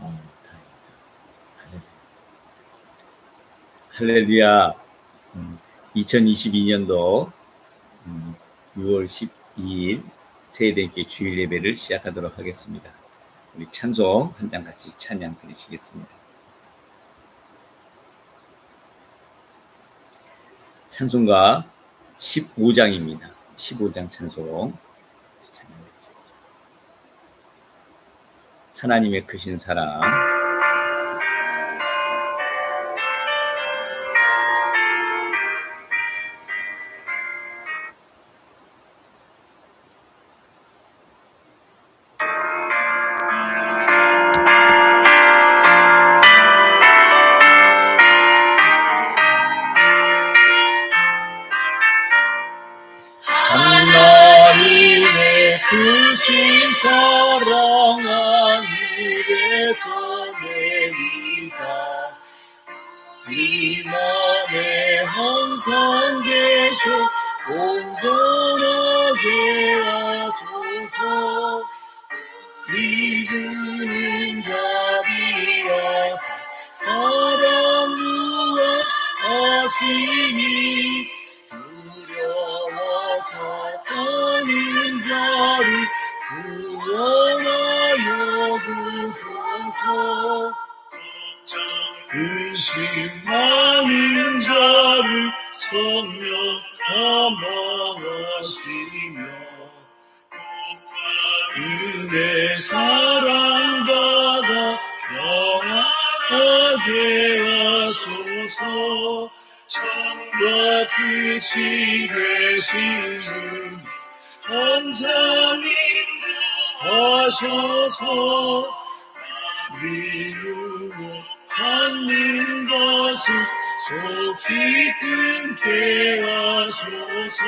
다행이다. 할렐루야. 2022년도 6월 12일 세대교회 주일 예배를 시작하도록 하겠습니다. 우리 찬송 한 장 같이 찬양 드리시겠습니다. 찬송가 15장입니다. 15장 찬송 찬양 드리시겠습니다. 하나님의 크신 사랑. 하나님의 크신 사랑 하늘에서 내리사 우리 맘에 항상 계셔 온전하게 하소서. 믿는 자비와 사랑 무한하시니 두려워 사탄인 자를 구원하여 주소서. 근심 많은 자를 성령 감화하시며 은혜 사랑받아 평안하게 하소서. 참과 끝이 되신 주 한자님 하셔서 미루고 받는 것을 속히 끊게 하소서.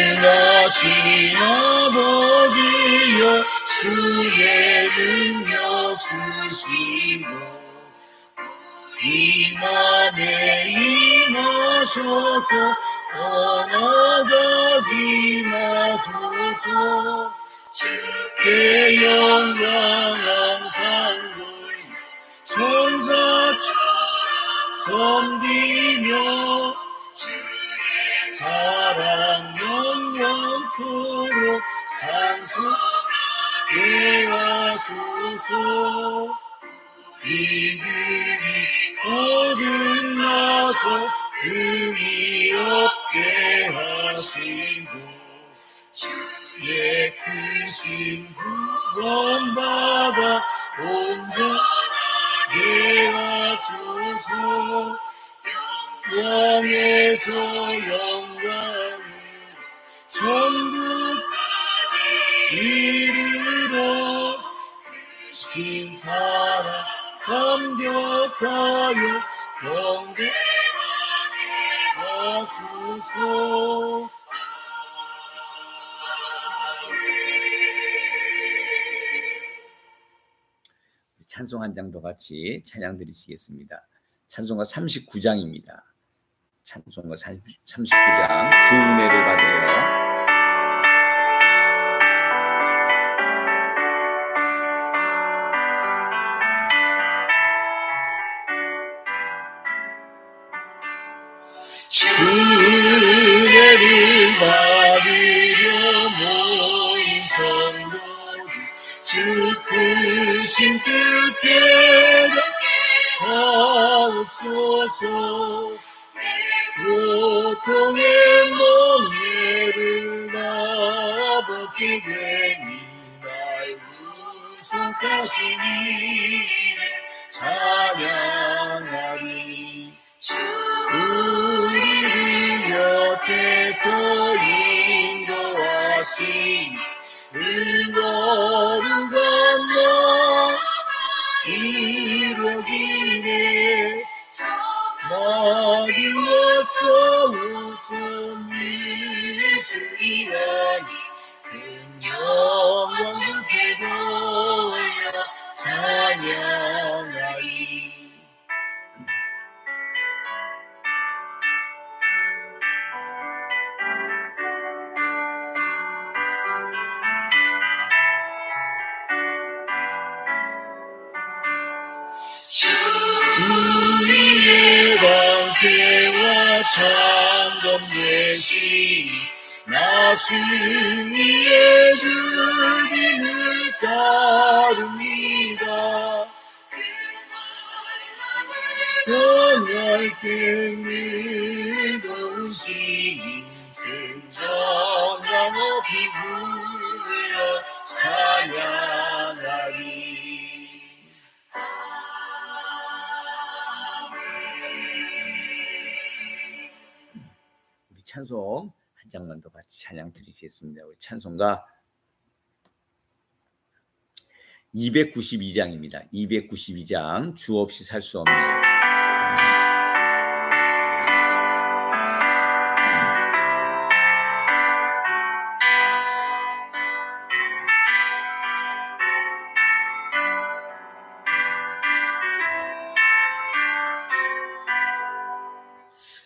전능하신 아버지여 주의 능력 주시고 우리 맘에 임하셔서 떠나가지 마소서. 주께 영광 항상 돌려 천사처럼 섬기며 주의 사랑 영영토록 찬송하게 하소서. 우리들이 거듭나서 의미 없게 하시고 주의 크신 구원받아 온전하게 하소서. 영광에서 영광으로 전부까지 이르러 크신 사랑 감격하여 경배하게 하소서. 찬송 한 장도 같이 찬양 드리시겠습니다. 찬송가 39장입니다. 찬송가 39장 주 은혜를 받으려. 주 은혜를 받으려 모인 성도들 주 크신 뜻에 하옵소서. 고통의 멍에를 나밖에 되니 날 구속하신 이를 찬양하리. 주 우리를 곁에서 인도하시니 거룩한 날 이루어지네. 막인로서 우선 믿을 수 있나니 큰 영광 주께 돌려 찬양하리. 우리의 방패와 창검 되시니 나승 위에 주님을 따릅니다. 변할 때 늘어오시니 승전가 높이 불러 찬양하리. 우리 찬송 한 장만 더 같이 찬양 드리겠습니다. 우리 찬송가 292장입니다. 292장 주 없이 살 수 없네.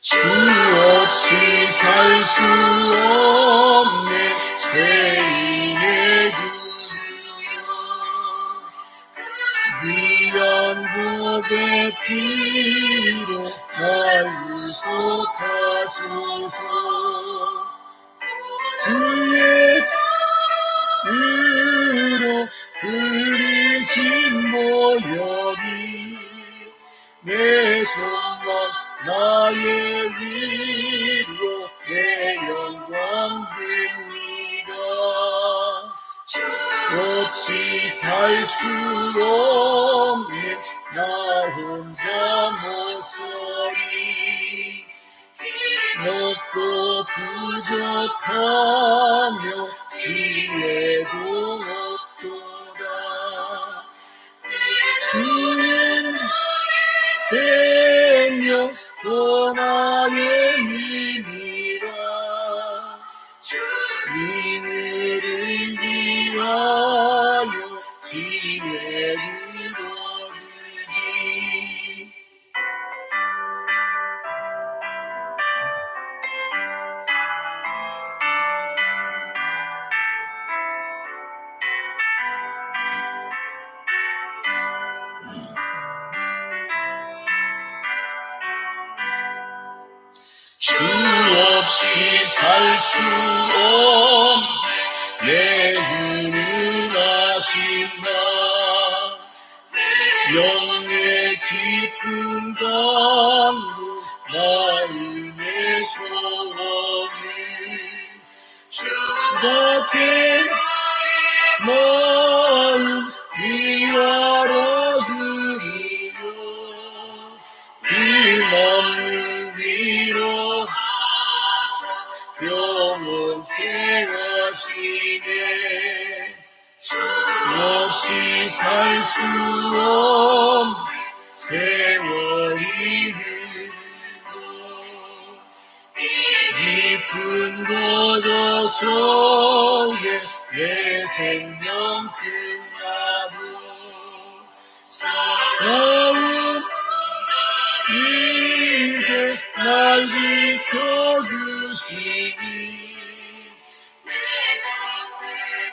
주 없이 살 수 없네 죄인의 구주여. 귀한 복의 피로 날 구속하소서. 주의 사랑으로 흘리신 보혈이 내 소망 나의 위로 내 영광 됩니다. 주 없이 살 수 없네 나 혼자 못서리. 먹고 부족하며 지혜도 없도다. 주는 생명 또 나의 힘이라. 주님을 의지하여 지혜를 얻으리. 주 없이 살 수 없네 내 운운하신다. 영의 깊은 강로 마음의 소원을 주밖에 마음 위하러 드리며 힘없는 위로 영원케 하시네. 주 없이 살 수 없네 세월이 흐르고 깊은 곳 어서에 내 생명 끝나도 싸움 이들 날 지켜주시니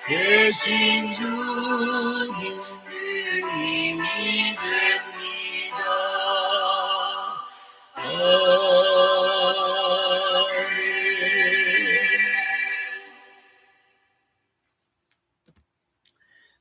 대신 주님 늘 힘이 됩니다.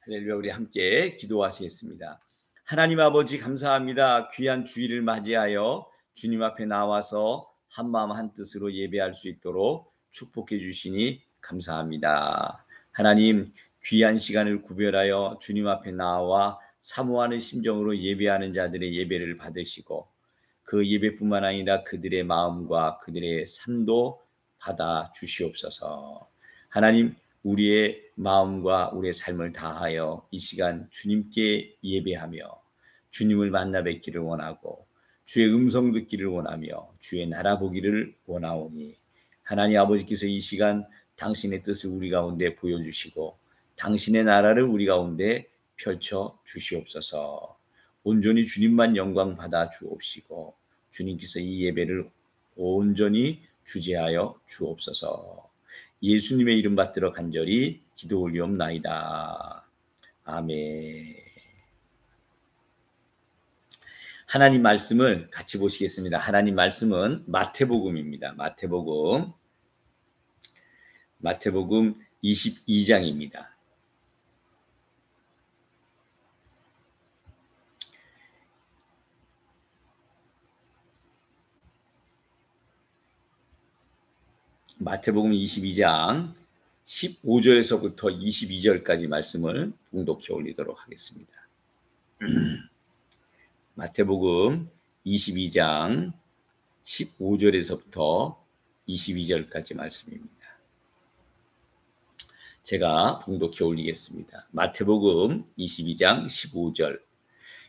할렐루야. 우리 함께 기도하시겠습니다. 하나님 아버지 감사합니다. 귀한 주일을 맞이하여 주님 앞에 나와서 한마음 한뜻으로 예배할 수 있도록 축복해 주시니 감사합니다. 하나님 귀한 시간을 구별하여 주님 앞에 나와 사모하는 심정으로 예배하는 자들의 예배를 받으시고 그 예배뿐만 아니라 그들의 마음과 그들의 삶도 받아 주시옵소서. 하나님 우리의 마음과 우리의 삶을 다하여 이 시간 주님께 예배하며 주님을 만나 뵙기를 원하고 주의 음성 듣기를 원하며 주의 나라 보기를 원하오니 하나님 아버지께서 이 시간 당신의 뜻을 우리 가운데 보여주시고 당신의 나라를 우리 가운데 펼쳐 주시옵소서. 온전히 주님만 영광 받아 주옵시고 주님께서 이 예배를 온전히 주재하여 주옵소서. 예수님의 이름 받들어 간절히 기도 올리옵나이다. 아멘. 하나님 말씀을 같이 보시겠습니다. 하나님 말씀은 마태복음입니다. 마태복음 22장입니다. 마태복음 22장 15절에서부터 22절까지 말씀을 봉독해 올리도록 하겠습니다. 마태복음 22장 15절에서부터 22절까지 말씀입니다. 제가 봉독해 올리겠습니다. 마태복음 22장 15절.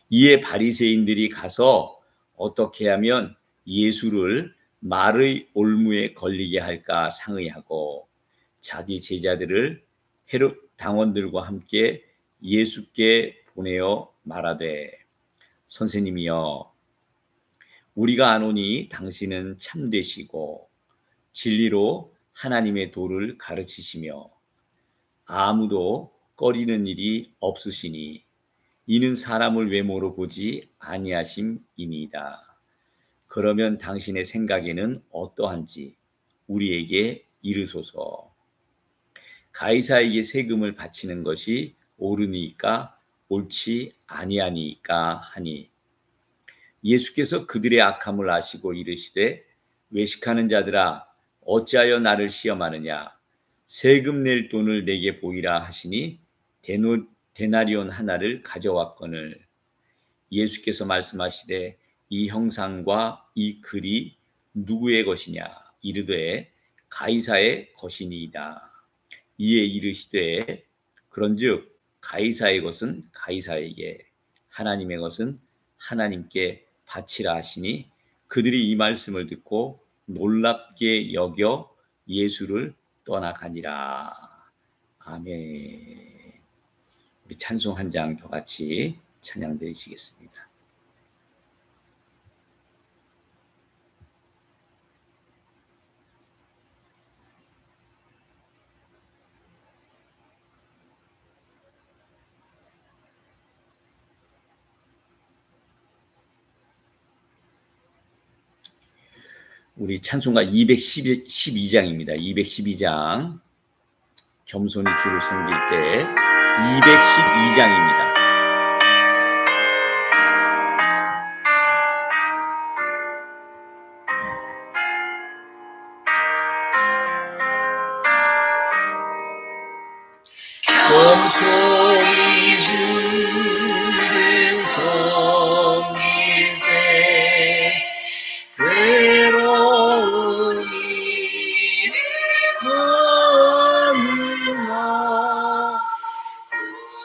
이에 바리새인들이 가서 어떻게 하면 예수를 말의 올무에 걸리게 할까 상의하고 자기 제자들을 헤롯 당원들과 함께 예수께 보내어 말하되 선생님이여 우리가 아노니 당신은 참되시고 진리로 하나님의 도를 가르치시며 아무도 꺼리는 일이 없으시니 이는 사람을 외모로 보지 아니하심이니이다. 그러면 당신의 생각에는 어떠한지 우리에게 이르소서. 가이사에게 세금을 바치는 것이 옳으니까 옳지 아니하니까 하니 예수께서 그들의 악함을 아시고 이르시되 외식하는 자들아 어찌하여 나를 시험하느냐 세금 낼 돈을 내게 보이라 하시니 데나리온 하나를 가져왔거늘 예수께서 말씀하시되 이 형상과 이 글이 누구의 것이냐 이르되 가이사의 것이니이다. 이에 이르시되 그런즉 가이사의 것은 가이사에게 하나님의 것은 하나님께 바치라 하시니 그들이 이 말씀을 듣고 놀랍게 여겨 예수를 떠나가니라. 아멘. 우리 찬송 한 장 더 같이 찬양 드리시겠습니다. 우리 찬송가 212장입니다. 212장 겸손히 주를 섬길 때 212장입니다. 겸손히 주를 섬길 때 외로운 일이 많으나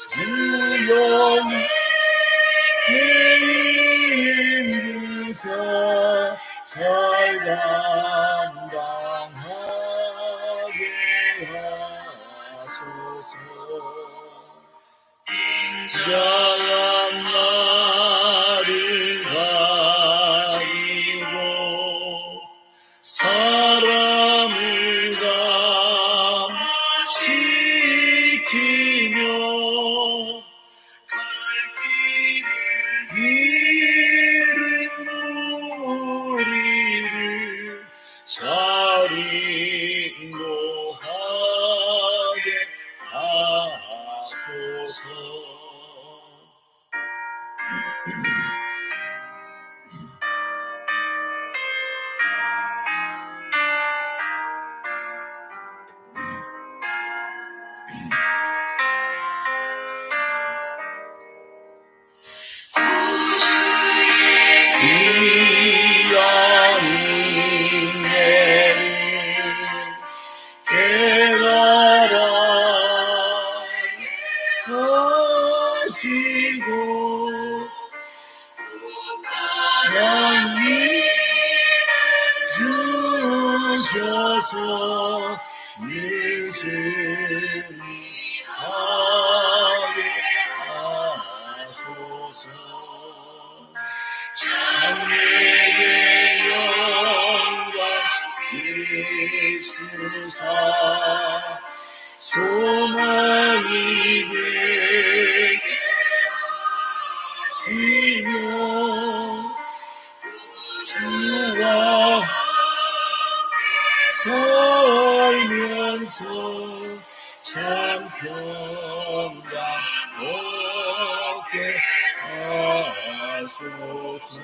주여 내 주사 잘 감당하게 하소서. 인자한 나를 가지고 사람을 감시키며 갈 길을 잃은 우리를 잘 인도하게 하소서. 귀한 은혜를 깨달아 하시고 하나님 주셔서 늘 승리하게 하소서. 장래의 영광 있으사 소망이 되게 하시며 주와 살면서 참 평강 얻게 하소서.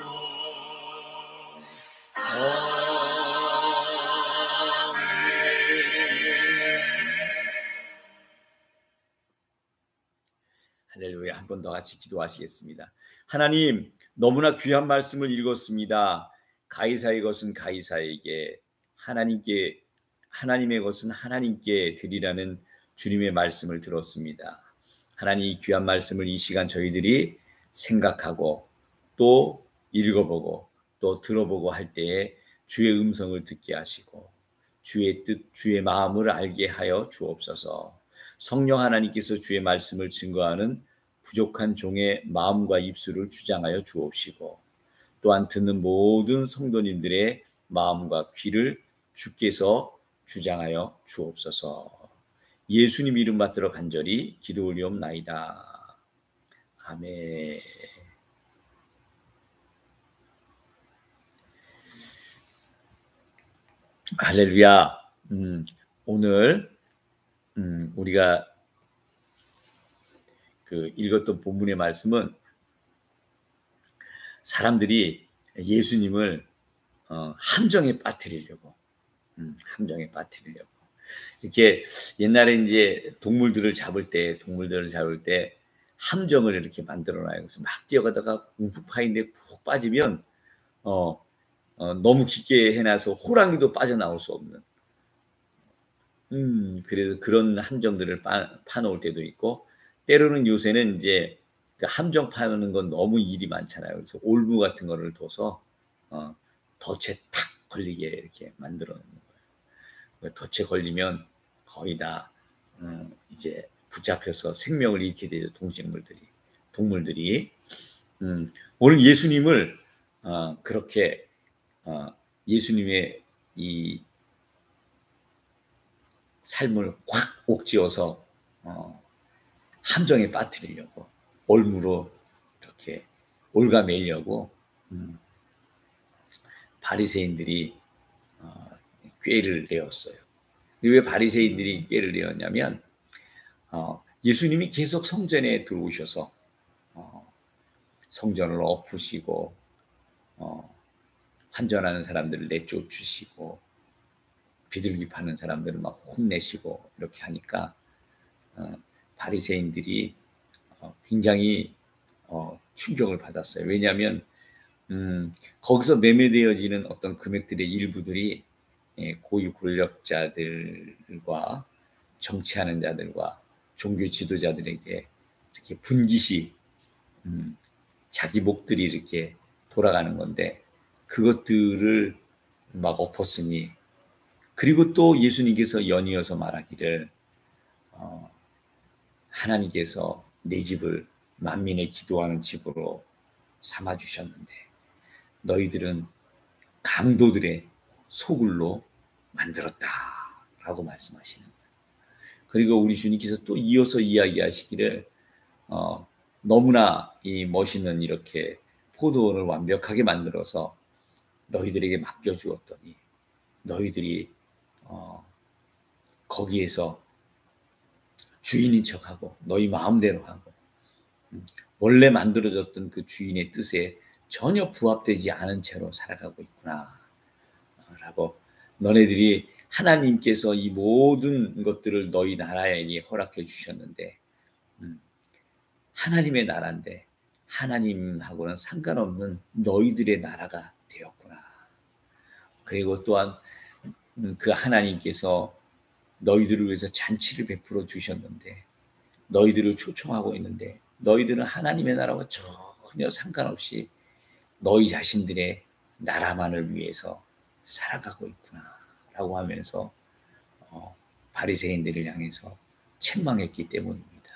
할렐루야. 한 번 더 같이 기도하시겠습니다. 하나님, 너무나 귀한 말씀을 읽었습니다. 가이사의 것은 가이사에게, 하나님의 것은 하나님께 드리라는 주님의 말씀을 들었습니다. 하나님, 이 귀한 말씀을 이 시간 저희들이 생각하고 또 읽어보고 또 들어보고 할 때에 주의 음성을 듣게 하시고 주의 뜻, 주의 마음을 알게 하여 주옵소서. 성령 하나님께서 주의 말씀을 증거하는 부족한 종의 마음과 입술을 주장하여 주옵시고 또한 듣는 모든 성도님들의 마음과 귀를 주께서 주장하여 주옵소서. 예수님 이름 받들어 간절히 기도 올리옵나이다. 아멘. 할렐루야. 오늘 우리가 읽었던 본문의 말씀은 사람들이 예수님을 함정에 빠뜨리려고 이렇게 옛날에 이제 동물들을 잡을 때 함정을 이렇게 만들어놔요. 그래서 막 뛰어가다가 움푹 파인데 푹 빠지면 너무 깊게 해놔서 호랑이도 빠져나올 수 없는 그래서 그런 함정들을 파놓을 때도 있고, 때로는 요새는 이제 그 함정 파는 건 너무 일이 많잖아요. 그래서 올무 같은 거를 둬서 덫에 탁 걸리게 이렇게 만들어 놓는 거예요. 덫에 걸리면 거의 다 이제 붙잡혀서 생명을 잃게 되죠. 동물들이. 오늘 예수님을 그렇게 예수님의 이 삶을 확 옥지어서 함정에 빠뜨리려고 올무로 이렇게 올가매려고 바리새인들이 꾀를 내었어요. 왜 바리새인들이 꾀를 내었냐면 예수님이 계속 성전에 들어오셔서 성전을 엎으시고 환전하는 사람들을 내쫓으시고 비둘기 파는 사람들을 막 혼내시고 이렇게 하니까 바리새인들이 굉장히 충격을 받았어요. 왜냐하면 거기서 매매되어지는 어떤 금액들의 일부들이 고위 권력자들과 정치하는 자들과 종교 지도자들에게 이렇게 분깃이 자기 목들이 이렇게 돌아가는 건데, 그것들을 막 엎었으니, 그리고 또 예수님께서 연이어서 말하기를 하나님께서 내 집을 만민의 기도하는 집으로 삼아주셨는데 너희들은 강도들의 소굴로 만들었다라고 말씀하시는 거예요. 그리고 우리 주님께서 또 이어서 이야기하시기를 너무나 이 멋있는 이렇게 포도원을 완벽하게 만들어서 너희들에게 맡겨주었더니 너희들이 거기에서 주인인 척하고 너희 마음대로 하고 원래 만들어졌던 그 주인의 뜻에 전혀 부합되지 않은 채로 살아가고 있구나 라고, 너네들이 하나님께서 이 모든 것들을 너희 나라에 허락해 주셨는데 하나님의 나라인데 하나님하고는 상관없는 너희들의 나라가 되었구나. 그리고 또한 그 하나님께서 너희들을 위해서 잔치를 베풀어 주셨는데 너희들을 초청하고 있는데 너희들은 하나님의 나라와 전혀 상관없이 너희 자신들의 나라만을 위해서 살아가고 있구나 라고 하면서 바리새인들을 향해서 책망했기 때문입니다.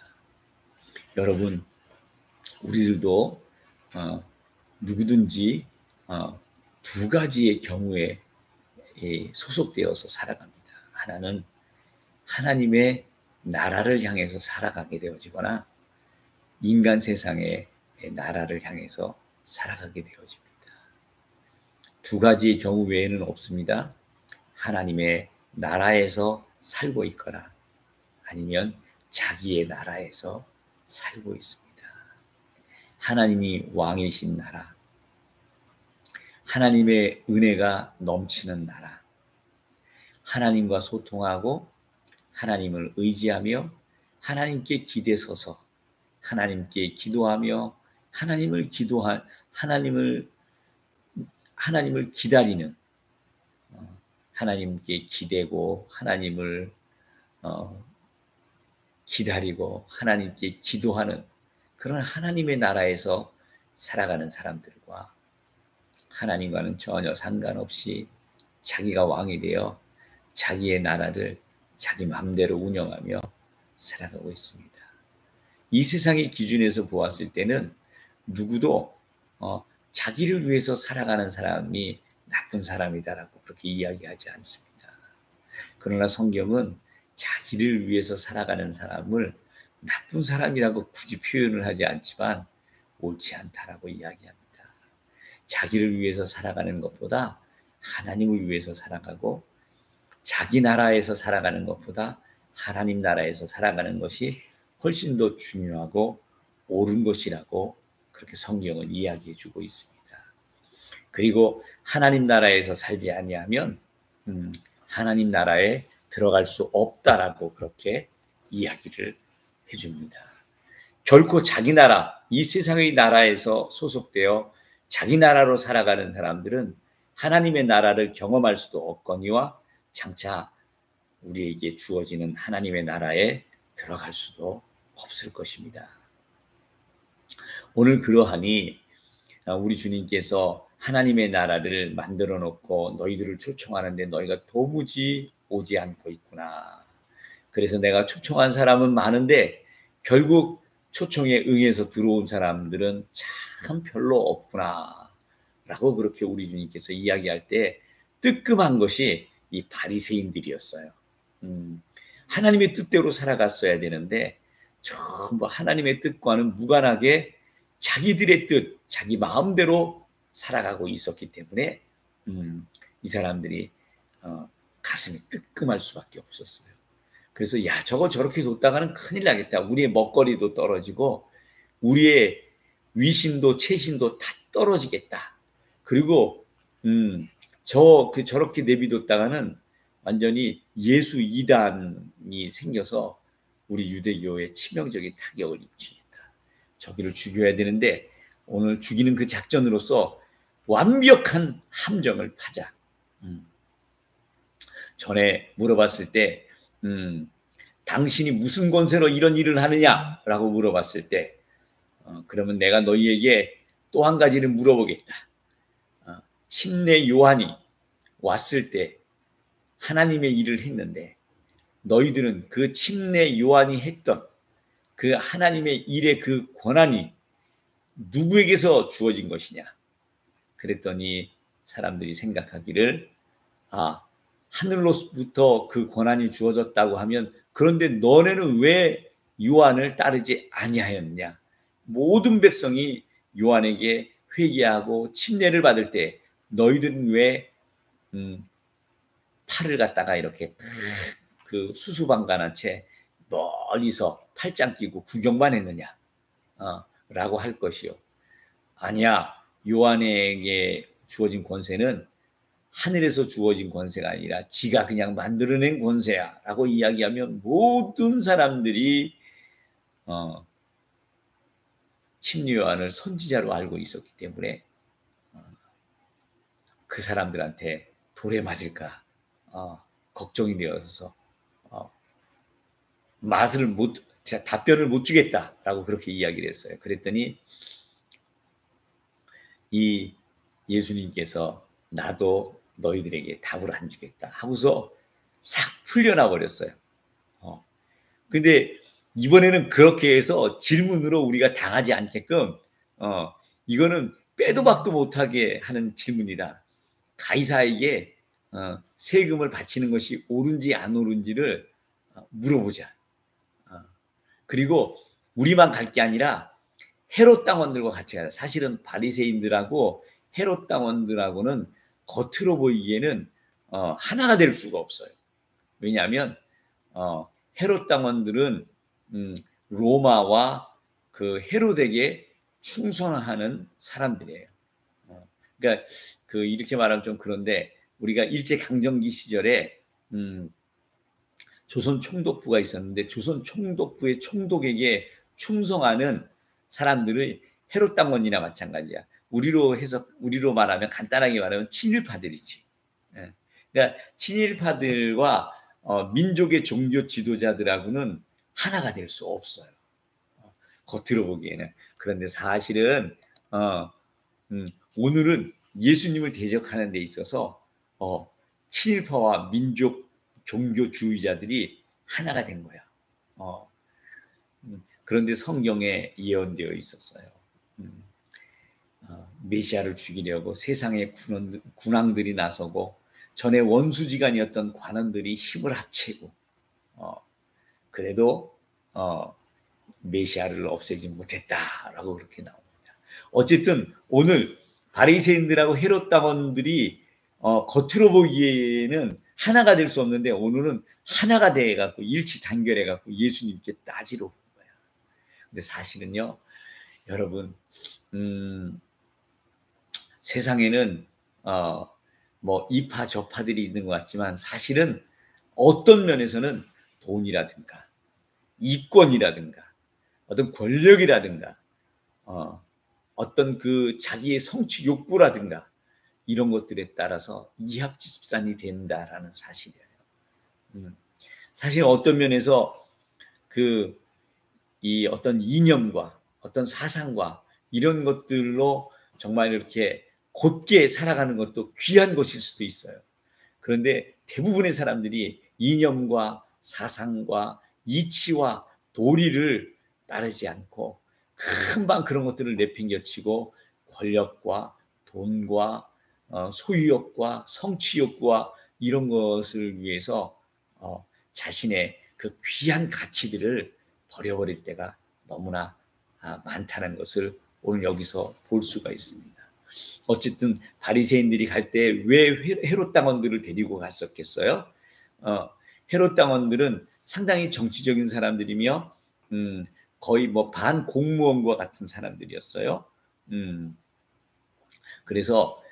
여러분, 우리들도 누구든지 두 가지의 경우에 소속되어서 살아갑니다. 하나는 하나님의 나라를 향해서 살아가게 되어지거나 인간 세상의 나라를 향해서 살아가게 되어집니다. 두 가지의 경우 외에는 없습니다. 하나님의 나라에서 살고 있거나 아니면 자기의 나라에서 살고 있습니다. 하나님이 왕이신 나라, 하나님의 은혜가 넘치는 나라, 하나님과 소통하고 하나님을 의지하며 하나님께 기대 서서 하나님께 기도하며 하나님을 기다리는, 하나님께 기대고 하나님을 기다리고 하나님께 기도하는 그런 하나님의 나라에서 살아가는 사람들과 하나님과는 전혀 상관없이 자기가 왕이 되어 자기의 나라를 자기 마음대로 운영하며 살아가고 있습니다. 이 세상의 기준에서 보았을 때는 누구도 자기를 위해서 살아가는 사람이 나쁜 사람이다라고 그렇게 이야기하지 않습니다. 그러나 성경은 자기를 위해서 살아가는 사람을 나쁜 사람이라고 굳이 표현을 하지 않지만 옳지 않다라고 이야기합니다. 자기를 위해서 살아가는 것보다 하나님을 위해서 살아가고 자기 나라에서 살아가는 것보다 하나님 나라에서 살아가는 것이 훨씬 더 중요하고 옳은 것이라고 그렇게 성경은 이야기해 주고 있습니다. 그리고 하나님 나라에서 살지 아니하면 하나님 나라에 들어갈 수 없다라고 그렇게 이야기를 해줍니다. 결코 자기 나라, 이 세상의 나라에서 소속되어 자기 나라로 살아가는 사람들은 하나님의 나라를 경험할 수도 없거니와 장차 우리에게 주어지는 하나님의 나라에 들어갈 수도 없을 것입니다. 오늘 그러하니 우리 주님께서 하나님의 나라를 만들어 놓고 너희들을 초청하는데 너희가 도무지 오지 않고 있구나. 그래서 내가 초청한 사람은 많은데 결국 초청에 응해서 들어온 사람들은 참 별로 없구나 라고 그렇게 우리 주님께서 이야기할 때 뜨끔한 것이 이 바리새인들이었어요. 하나님의 뜻대로 살아갔어야 되는데 전부 하나님의 뜻과는 무관하게 자기들의 뜻, 자기 마음대로 살아가고 있었기 때문에 이 사람들이 가슴이 뜨끔할 수밖에 없었어요. 그래서 야, 저거 저렇게 뒀다가는 큰일 나겠다. 우리의 먹거리도 떨어지고 우리의 위신도 체신도 다 떨어지겠다. 그리고 저렇게 내비뒀다가는 완전히 예수 이단이 생겨서 우리 유대교에 치명적인 타격을 입히겠다. 저기를 죽여야 되는데 오늘 죽이는 그 작전으로서 완벽한 함정을 파자. 전에 물어봤을 때 당신이 무슨 권세로 이런 일을 하느냐라고 물어봤을 때 그러면 내가 너희에게 또 한 가지를 물어보겠다. 침례 요한이 왔을 때 하나님의 일을 했는데 너희들은 그 침례 요한이 했던 그 하나님의 일의 그 권한이 누구에게서 주어진 것이냐? 그랬더니 사람들이 생각하기를 하늘로부터 그 권한이 주어졌다고 하면 그런데 너네는 왜 요한을 따르지 아니하였느냐? 모든 백성이 요한에게 회개하고 침례를 받을 때 너희들은 왜 팔을 갖다가 이렇게 그 수수방관한 채 멀리서 팔짱 끼고 구경만 했느냐? 라고 할 것이요. 아니야. 요한에게 주어진 권세는 하늘에서 주어진 권세가 아니라 지가 그냥 만들어낸 권세야 라고 이야기하면 모든 사람들이 침례 요한을 선지자로 알고 있었기 때문에 그 사람들한테 돌에 맞을까 걱정이 되어서 답변을 못 주겠다라고 그렇게 이야기를 했어요. 그랬더니 이 예수님께서 나도 너희들에게 답을 안 주겠다 하고서 싹 풀려나 버렸어요. 근데 이번에는 그렇게 해서 질문으로 우리가 당하지 않게끔 이거는 빼도 박도 못하게 하는 질문이다. 가이사에게 세금을 바치는 것이 옳은지 안 옳은지를 물어보자. 그리고 우리만 갈 게 아니라 헤롯 당원들과 같이 가자. 사실은 바리새인들하고 헤롯 당원들하고는 겉으로 보이기에는 하나가 될 수가 없어요. 왜냐하면 헤롯 당원들은 로마와 그 헤롯에게 충성하는 사람들이에요. 그러니까 그 이렇게 말하면 좀 그런데 우리가 일제 강점기 시절에 조선 총독부가 있었는데 조선 총독부의 총독에게 충성하는 사람들의 헤롯 당원이나 마찬가지야. 우리로 말하면 간단하게 말하면 친일파들이지. 그러니까 친일파들과 민족의 종교 지도자들하고는 하나가 될 수 없어요. 겉으로 보기에는. 그런데 사실은 오늘은 예수님을 대적하는 데 있어서 친일파와 민족 종교주의자들이 하나가 된 거야. 그런데 성경에 예언되어 있었어요. 메시아를 죽이려고 세상의 군왕들이 나서고 전에 원수지간이었던 관원들이 힘을 합치고 그래도 메시아를 없애지 못했다라고 그렇게 나옵니다. 어쨌든 오늘 바리새인들하고 헤롯 당원들이 겉으로 보기에는 하나가 될 수 없는데 오늘은 하나가 돼 갖고 일치 단결해 갖고 예수님께 따지러 온 거야. 근데 사실은요, 여러분, 세상에는 뭐 이파 저파들이 있는 것 같지만 사실은 어떤 면에서는 돈이라든가 이권이라든가 어떤 권력이라든가 어떤 그 자기의 성취 욕구라든가 이런 것들에 따라서 이합집산이 된다라는 사실이에요. 사실 어떤 면에서 이 어떤 이념과 어떤 사상과 이런 것들로 정말 이렇게 곧게 살아가는 것도 귀한 것일 수도 있어요. 그런데 대부분의 사람들이 이념과 사상과 이치와 도리를 따르지 않고 금방 그런 것들을 내팽겨치고 권력과 돈과 소유욕과 성취욕과 이런 것을 위해서 자신의 그 귀한 가치들을 버려버릴 때가 너무나 많다는 것을 오늘 여기서 볼 수가 있습니다. 어쨌든 바리새인들이 갈 때 왜 헤롯 당원들을 데리고 갔었겠어요? 헤롯 당원들은 상당히 정치적인 사람들이며 거의 뭐 반공무원과 같은 사람들이었어요. 그래서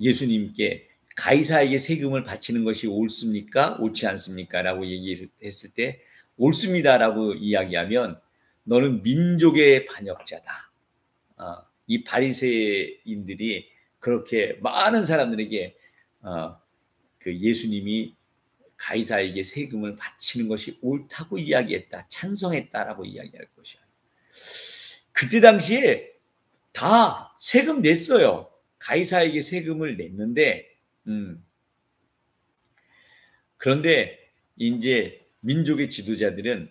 예수님께 가이사에게 세금을 바치는 것이 옳습니까? 옳지 않습니까? 라고 얘기를 했을 때 옳습니다라고 이야기하면 너는 민족의 반역자다. 이 바리새인들이 그렇게 많은 사람들에게 그 예수님이 가이사에게 세금을 바치는 것이 옳다고 이야기했다, 찬성했다라고 이야기할 것이야. 그때 당시에 다 세금 냈어요. 가이사에게 세금을 냈는데, 그런데 이제 민족의 지도자들은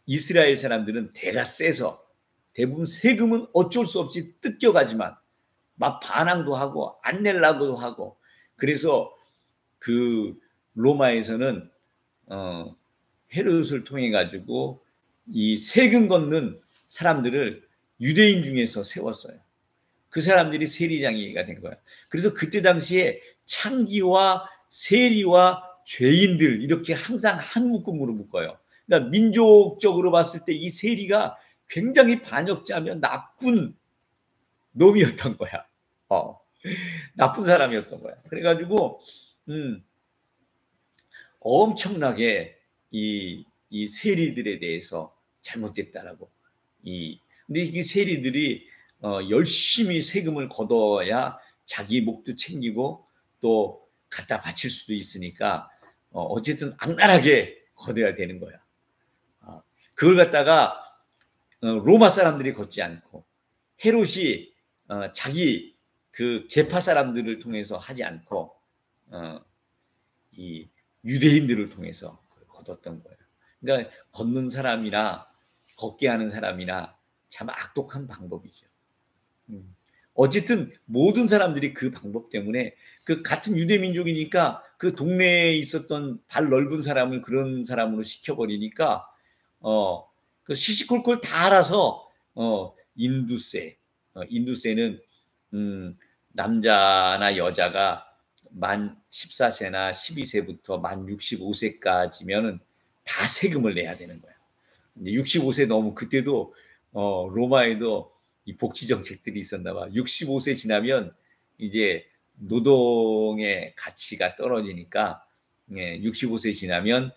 이스라엘 사람들은 대가 세서 대부분 세금은 어쩔 수 없이 뜯겨가지만 막 반항도 하고 안 내려고도 하고 그래서 그 로마에서는 헤롯을 통해 가지고 이 세금 걷는 사람들을 유대인 중에서 세웠어요. 그 사람들이 세리장이가 된 거야. 그래서 그때 당시에 창기와 세리와 죄인들 이렇게 항상 한 묶음으로 묶어요. 그러니까 민족적으로 봤을 때 이 세리가 굉장히 반역자면 나쁜 놈이었던 거야. 나쁜 사람이었던 거야. 그래가지고 엄청나게 이 세리들에 대해서 잘못됐다라고. 근데 이 세리들이 열심히 세금을 걷어야 자기 목도 챙기고 또 갖다 바칠 수도 있으니까 어쨌든 악랄하게 걷어야 되는 거야. 그걸 갖다가 로마 사람들이 걷지 않고 헤롯이 자기 그 계파 사람들을 통해서 하지 않고 이 유대인들을 통해서 걷었던 거예요. 그러니까 걷는 사람이나 걷게 하는 사람이나 참 악독한 방법이죠. 어쨌든 모든 사람들이 그 방법 때문에 그 같은 유대 민족이니까 그 동네에 있었던 발 넓은 사람을 그런 사람으로 시켜버리니까 그 시시콜콜 다 알아서 인두세, 인두세는 남자나 여자가 만 14세나 12세부터 만 65세까지면은 다 세금을 내야 되는 거야. 65세 넘으면 그때도 로마에도 이 복지 정책들이 있었나 봐. 65세 지나면 이제 노동의 가치가 떨어지니까 65세 지나면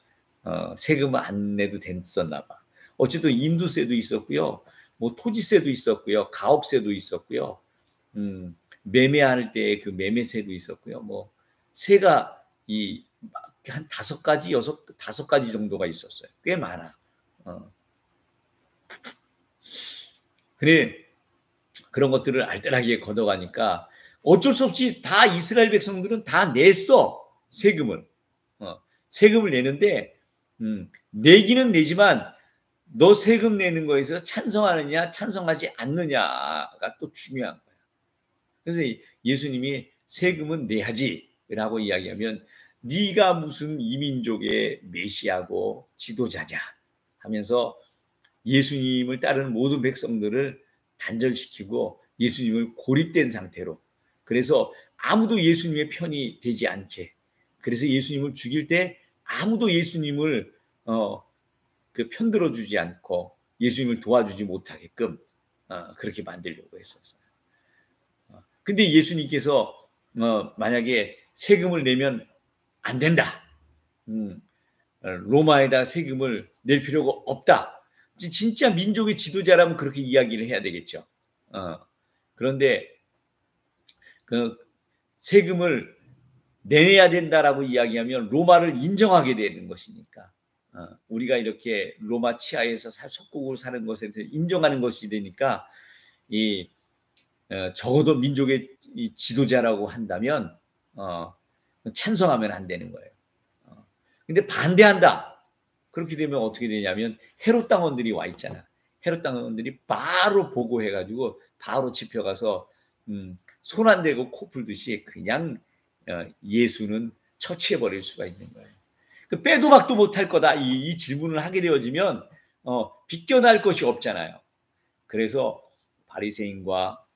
세금 안 내도 됐었나 봐. 어쨌든 인두세도 있었고요. 뭐 토지세도 있었고요. 가업세도 있었고요. 매매할 때 그 매매세도 있었고요. 뭐 세가 한 5가지, 5가지 정도가 있었어요. 꽤 많아. 그래 그런 것들을 알뜰하게 걷어가니까 어쩔 수 없이 다 이스라엘 백성들은 다 냈어. 세금을. 세금을 내는데 내기는 내지만 너 세금 내는 거에서 찬성하느냐 찬성하지 않느냐가 또 중요한 거야. 그래서 예수님이 세금은 내야지라고 이야기하면 네가 무슨 이민족의 메시아고 지도자냐 하면서 예수님을 따르는 모든 백성들을 단절시키고 예수님을 고립된 상태로, 그래서 아무도 예수님의 편이 되지 않게, 그래서 예수님을 죽일 때 아무도 예수님을 그 편들어 주지 않고 예수님을 도와주지 못하게끔 그렇게 만들려고 했었어요. 근데 예수님께서 만약에 세금을 내면 안 된다. 로마에다 세금을 낼 필요가 없다. 진짜 민족의 지도자라면 그렇게 이야기를 해야 되겠죠. 그런데 그 세금을 내야 된다라고 이야기하면 로마를 인정하게 되는 것이니까 우리가 이렇게 로마 치하에서 속국으로 사는 것에 대해서 인정하는 것이 되니까 적어도 민족의 지도자라고 한다면 찬성하면 안 되는 거예요. 근데 반대한다. 그렇게 되면 어떻게 되냐면 헤롯 당원들이 와 있잖아. 헤롯 당원들이 바로 보고해가지고 바로 집혀가서 손 안 대고 코 풀듯이 그냥 예수는 처치해버릴 수가 있는 거예요. 그 빼도 박도 못할 거다. 이 질문을 하게 되어지면 비껴날 것이 없잖아요. 그래서 바리새인과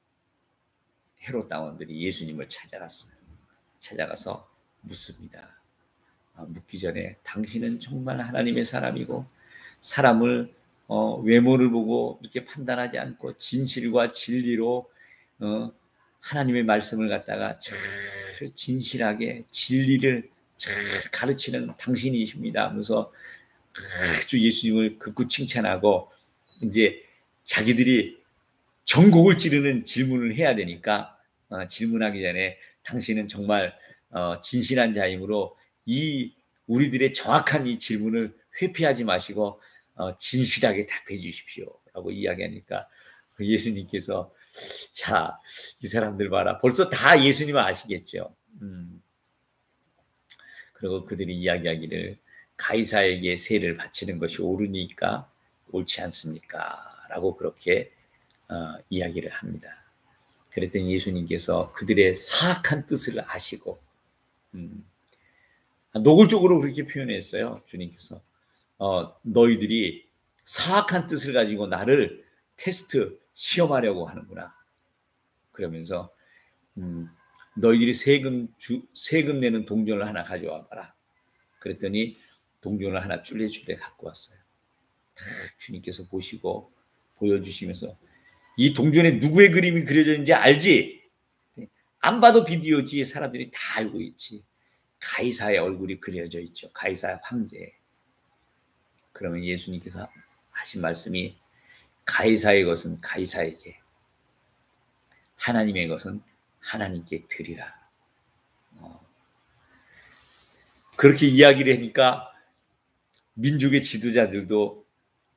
헤롯 당원들이 예수님을 찾아갔어요. 찾아가서 묻습니다. 묻기 전에 당신은 정말 하나님의 사람이고 사람을 외모를 보고 이렇게 판단하지 않고 진실과 진리로 하나님의 말씀을 갖다가 잘 진실하게 진리를 잘 가르치는 당신이십니다 하면서 아주 예수님을 극구 칭찬하고 이제 자기들이 전곡을 찌르는 질문을 해야 되니까 질문하기 전에 당신은 정말 진실한 자이므로 이 우리들의 정확한 이 질문을 회피하지 마시고 진실하게 답해 주십시오 라고 이야기하니까 예수님께서 야, 이 사람들 봐라. 벌써 다 예수님을 아시겠죠. 그리고 그들이 이야기하기를 가이사에게 세를 바치는 것이 옳으니까 옳지 않습니까? 라고 그렇게 이야기를 합니다. 그랬더니 예수님께서 그들의 사악한 뜻을 아시고 노골적으로 그렇게 표현했어요. 주님께서 너희들이 사악한 뜻을 가지고 나를 테스트 시험하려고 하는구나. 그러면서 너희들이 세금 내는 동전을 하나 가져와 봐라. 그랬더니 동전을 하나 쭈레쭈레 갖고 왔어요. 주님께서 보시고 보여주시면서 이 동전에 누구의 그림이 그려져 있는지 알지? 안 봐도 비디오지. 사람들이 다 알고 있지. 가이사의 얼굴이 그려져 있죠. 가이사 황제. 그러면 예수님께서 하신 말씀이 가이사의 것은 가이사에게, 하나님의 것은 하나님께 드리라. 그렇게 이야기를 하니까 민족의 지도자들도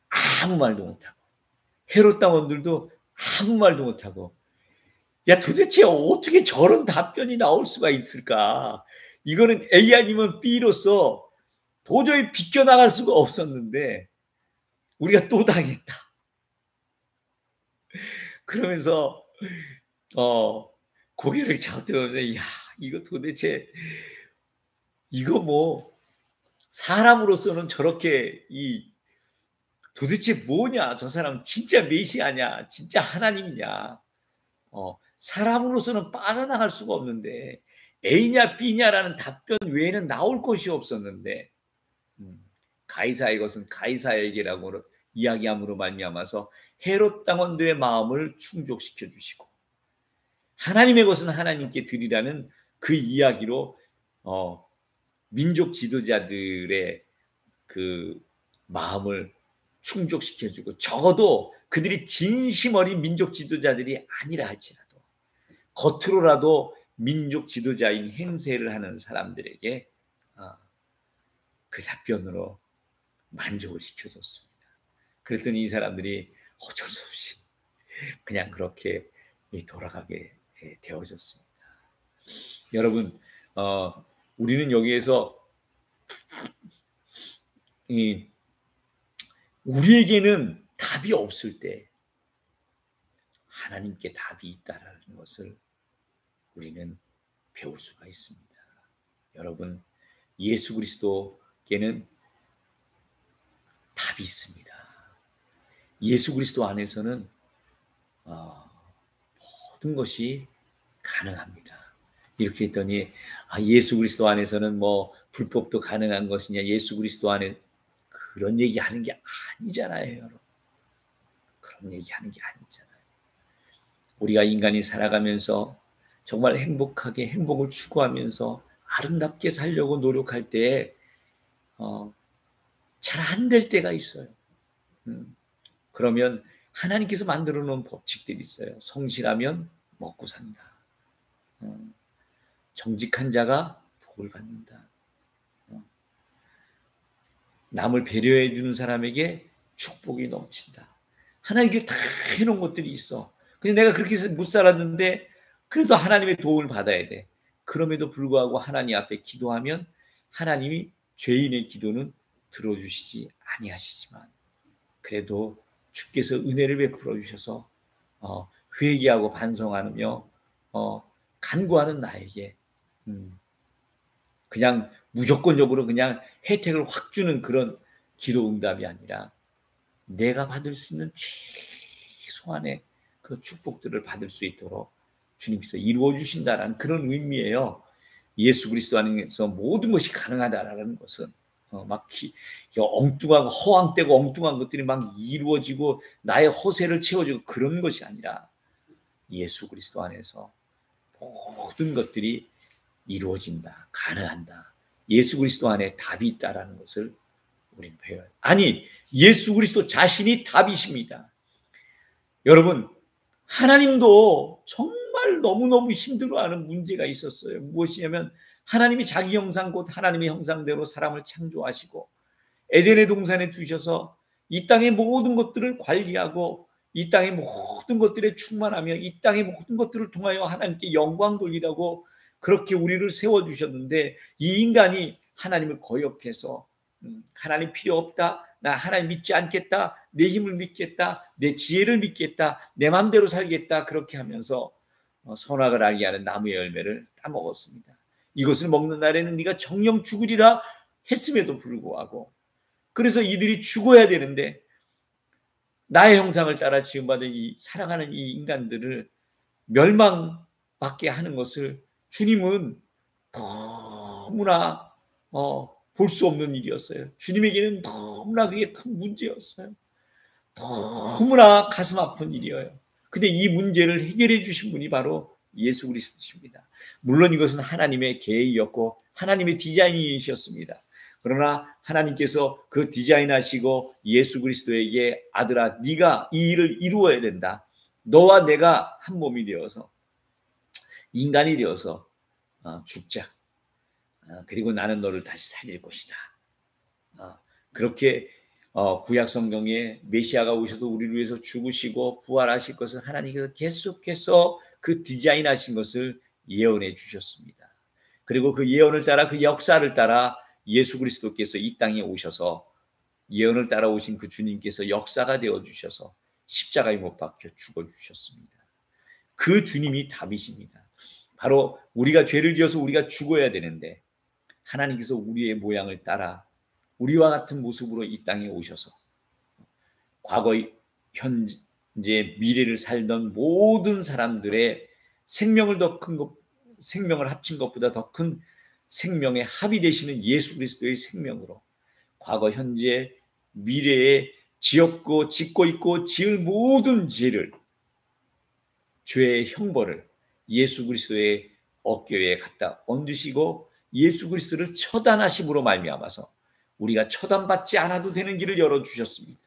아무 말도 못하고 헤롯 당원들도 아무 말도 못하고 야 도대체 어떻게 저런 답변이 나올 수가 있을까? 이거는 A 아니면 B로서 도저히 비껴나갈 수가 없었는데 우리가 또 당했다. 그러면서 고개를 갸우뚱하면서 야, 이거 도대체 이거 뭐 사람으로서는 저렇게 도대체 뭐냐, 저 사람 진짜 메시아냐, 진짜 하나님이냐, 사람으로서는 빠져나갈 수가 없는데 A냐 B냐라는 답변 외에는 나올 것이 없었는데 가이사의 것은 가이사에게라고 이야기함으로 말미암아서 헤롯 당원들의 마음을 충족시켜 주시고 하나님의 것은 하나님께 드리라는 그 이야기로 민족 지도자들의 그 마음을 충족시켜주고, 적어도 그들이 진심 어린 민족 지도자들이 아니라 할지라도 겉으로라도 민족 지도자인 행세를 하는 사람들에게 그 답변으로 만족을 시켜줬습니다. 그랬더니 이 사람들이 어쩔 수 없이 그냥 그렇게 돌아가게 되어졌습니다. 여러분, 우리는 여기에서 우리에게는 답이 없을 때 하나님께 답이 있다라는 것을 우리는 배울 수가 있습니다. 여러분, 예수 그리스도께는 답이 있습니다. 예수 그리스도 안에서는 모든 것이 가능합니다. 이렇게 했더니 예수 그리스도 안에서는 뭐 불법도 가능한 것이냐, 예수 그리스도 안에 그런 얘기하는 게 아니잖아요, 여러분. 그런 얘기하는 게 아니잖아요. 우리가 인간이 살아가면서 정말 행복하게 행복을 추구하면서 아름답게 살려고 노력할 때 잘 안 될 때가 있어요. 그러면 하나님께서 만들어 놓은 법칙들이 있어요. 성실하면 먹고 산다. 정직한 자가 복을 받는다. 남을 배려해 주는 사람에게 축복이 넘친다. 하나님께 다 해놓은 것들이 있어. 근데 내가 그렇게 못 살았는데 그래도 하나님의 도움을 받아야 돼. 그럼에도 불구하고 하나님 앞에 기도하면 하나님이 죄인의 기도는 들어주시지 아니하시지만 그래도 주께서 은혜를 베풀어 주셔서 회개하고 반성하며 간구하는 나에게 그냥 무조건적으로 그냥 혜택을 확 주는 그런 기도 응답이 아니라 내가 받을 수 있는 최소한의 그 축복들을 받을 수 있도록 주님께서 이루어 주신다라는 그런 의미예요. 예수 그리스도 안에서 모든 것이 가능하다라는 것은 막 엉뚱하고 허황되고 엉뚱한 것들이 막 이루어지고 나의 허세를 채워주고 그런 것이 아니라 예수 그리스도 안에서 모든 것들이 이루어진다, 가능한다. 예수 그리스도 안에 답이 있다라는 것을 우리는 배워요. 아니, 예수 그리스도 자신이 답이십니다. 여러분, 하나님도 정말 너무너무 힘들어하는 문제가 있었어요. 무엇이냐면 하나님이 자기 형상 곧 하나님의 형상대로 사람을 창조하시고 에덴의 동산에 두셔서 이 땅의 모든 것들을 관리하고 이 땅의 모든 것들에 충만하며 이 땅의 모든 것들을 통하여 하나님께 영광 돌리라고 그렇게 우리를 세워주셨는데 이 인간이 하나님을 거역해서 하나님 필요 없다, 나 하나님 믿지 않겠다, 내 힘을 믿겠다, 내 지혜를 믿겠다, 내 마음대로 살겠다, 그렇게 하면서 선악을 알게 하는 나무의 열매를 따먹었습니다. 이것을 먹는 날에는 네가 정령 죽으리라 했음에도 불구하고, 그래서 이들이 죽어야 되는데 나의 형상을 따라 지음받은 이 사랑하는 이 인간들을 멸망받게 하는 것을 주님은 너무나 볼 수 없는 일이었어요. 주님에게는 너무나 그게 큰 문제였어요. 너무나 가슴 아픈 일이에요. 근데 이 문제를 해결해 주신 분이 바로 예수 그리스도십니다. 물론 이것은 하나님의 계획이었고 하나님의 디자인이셨습니다. 그러나 하나님께서 그 디자인하시고 예수 그리스도에게 아들아 네가 이 일을 이루어야 된다. 너와 내가 한 몸이 되어서 인간이 되어서 죽자. 그리고 나는 너를 다시 살릴 것이다. 그렇게 구약 성경에 메시아가 오셔서 우리를 위해서 죽으시고 부활하실 것을 하나님께서 계속해서 그 디자인하신 것을 예언해 주셨습니다. 그리고 그 예언을 따라 그 역사를 따라 예수 그리스도께서 이 땅에 오셔서 예언을 따라오신 그 주님께서 역사가 되어 주셔서 십자가에 못 박혀 죽어 주셨습니다. 그 주님이 답이십니다. 바로 우리가 죄를 지어서 우리가 죽어야 되는데 하나님께서 우리의 모양을 따라 우리와 같은 모습으로 이 땅에 오셔서 과거, 현재, 미래를 살던 모든 사람들의 생명을 생명을 합친 것보다 더 큰 생명의 합이 되시는 예수 그리스도의 생명으로 과거, 현재, 미래에 지었고 짓고 있고 지을 모든 죄를, 죄의 형벌을 예수 그리스도의 어깨에 갖다 얹으시고 예수 그리스도를 처단하심으로 말미암아서 우리가 처단받지 않아도 되는 길을 열어주셨습니다.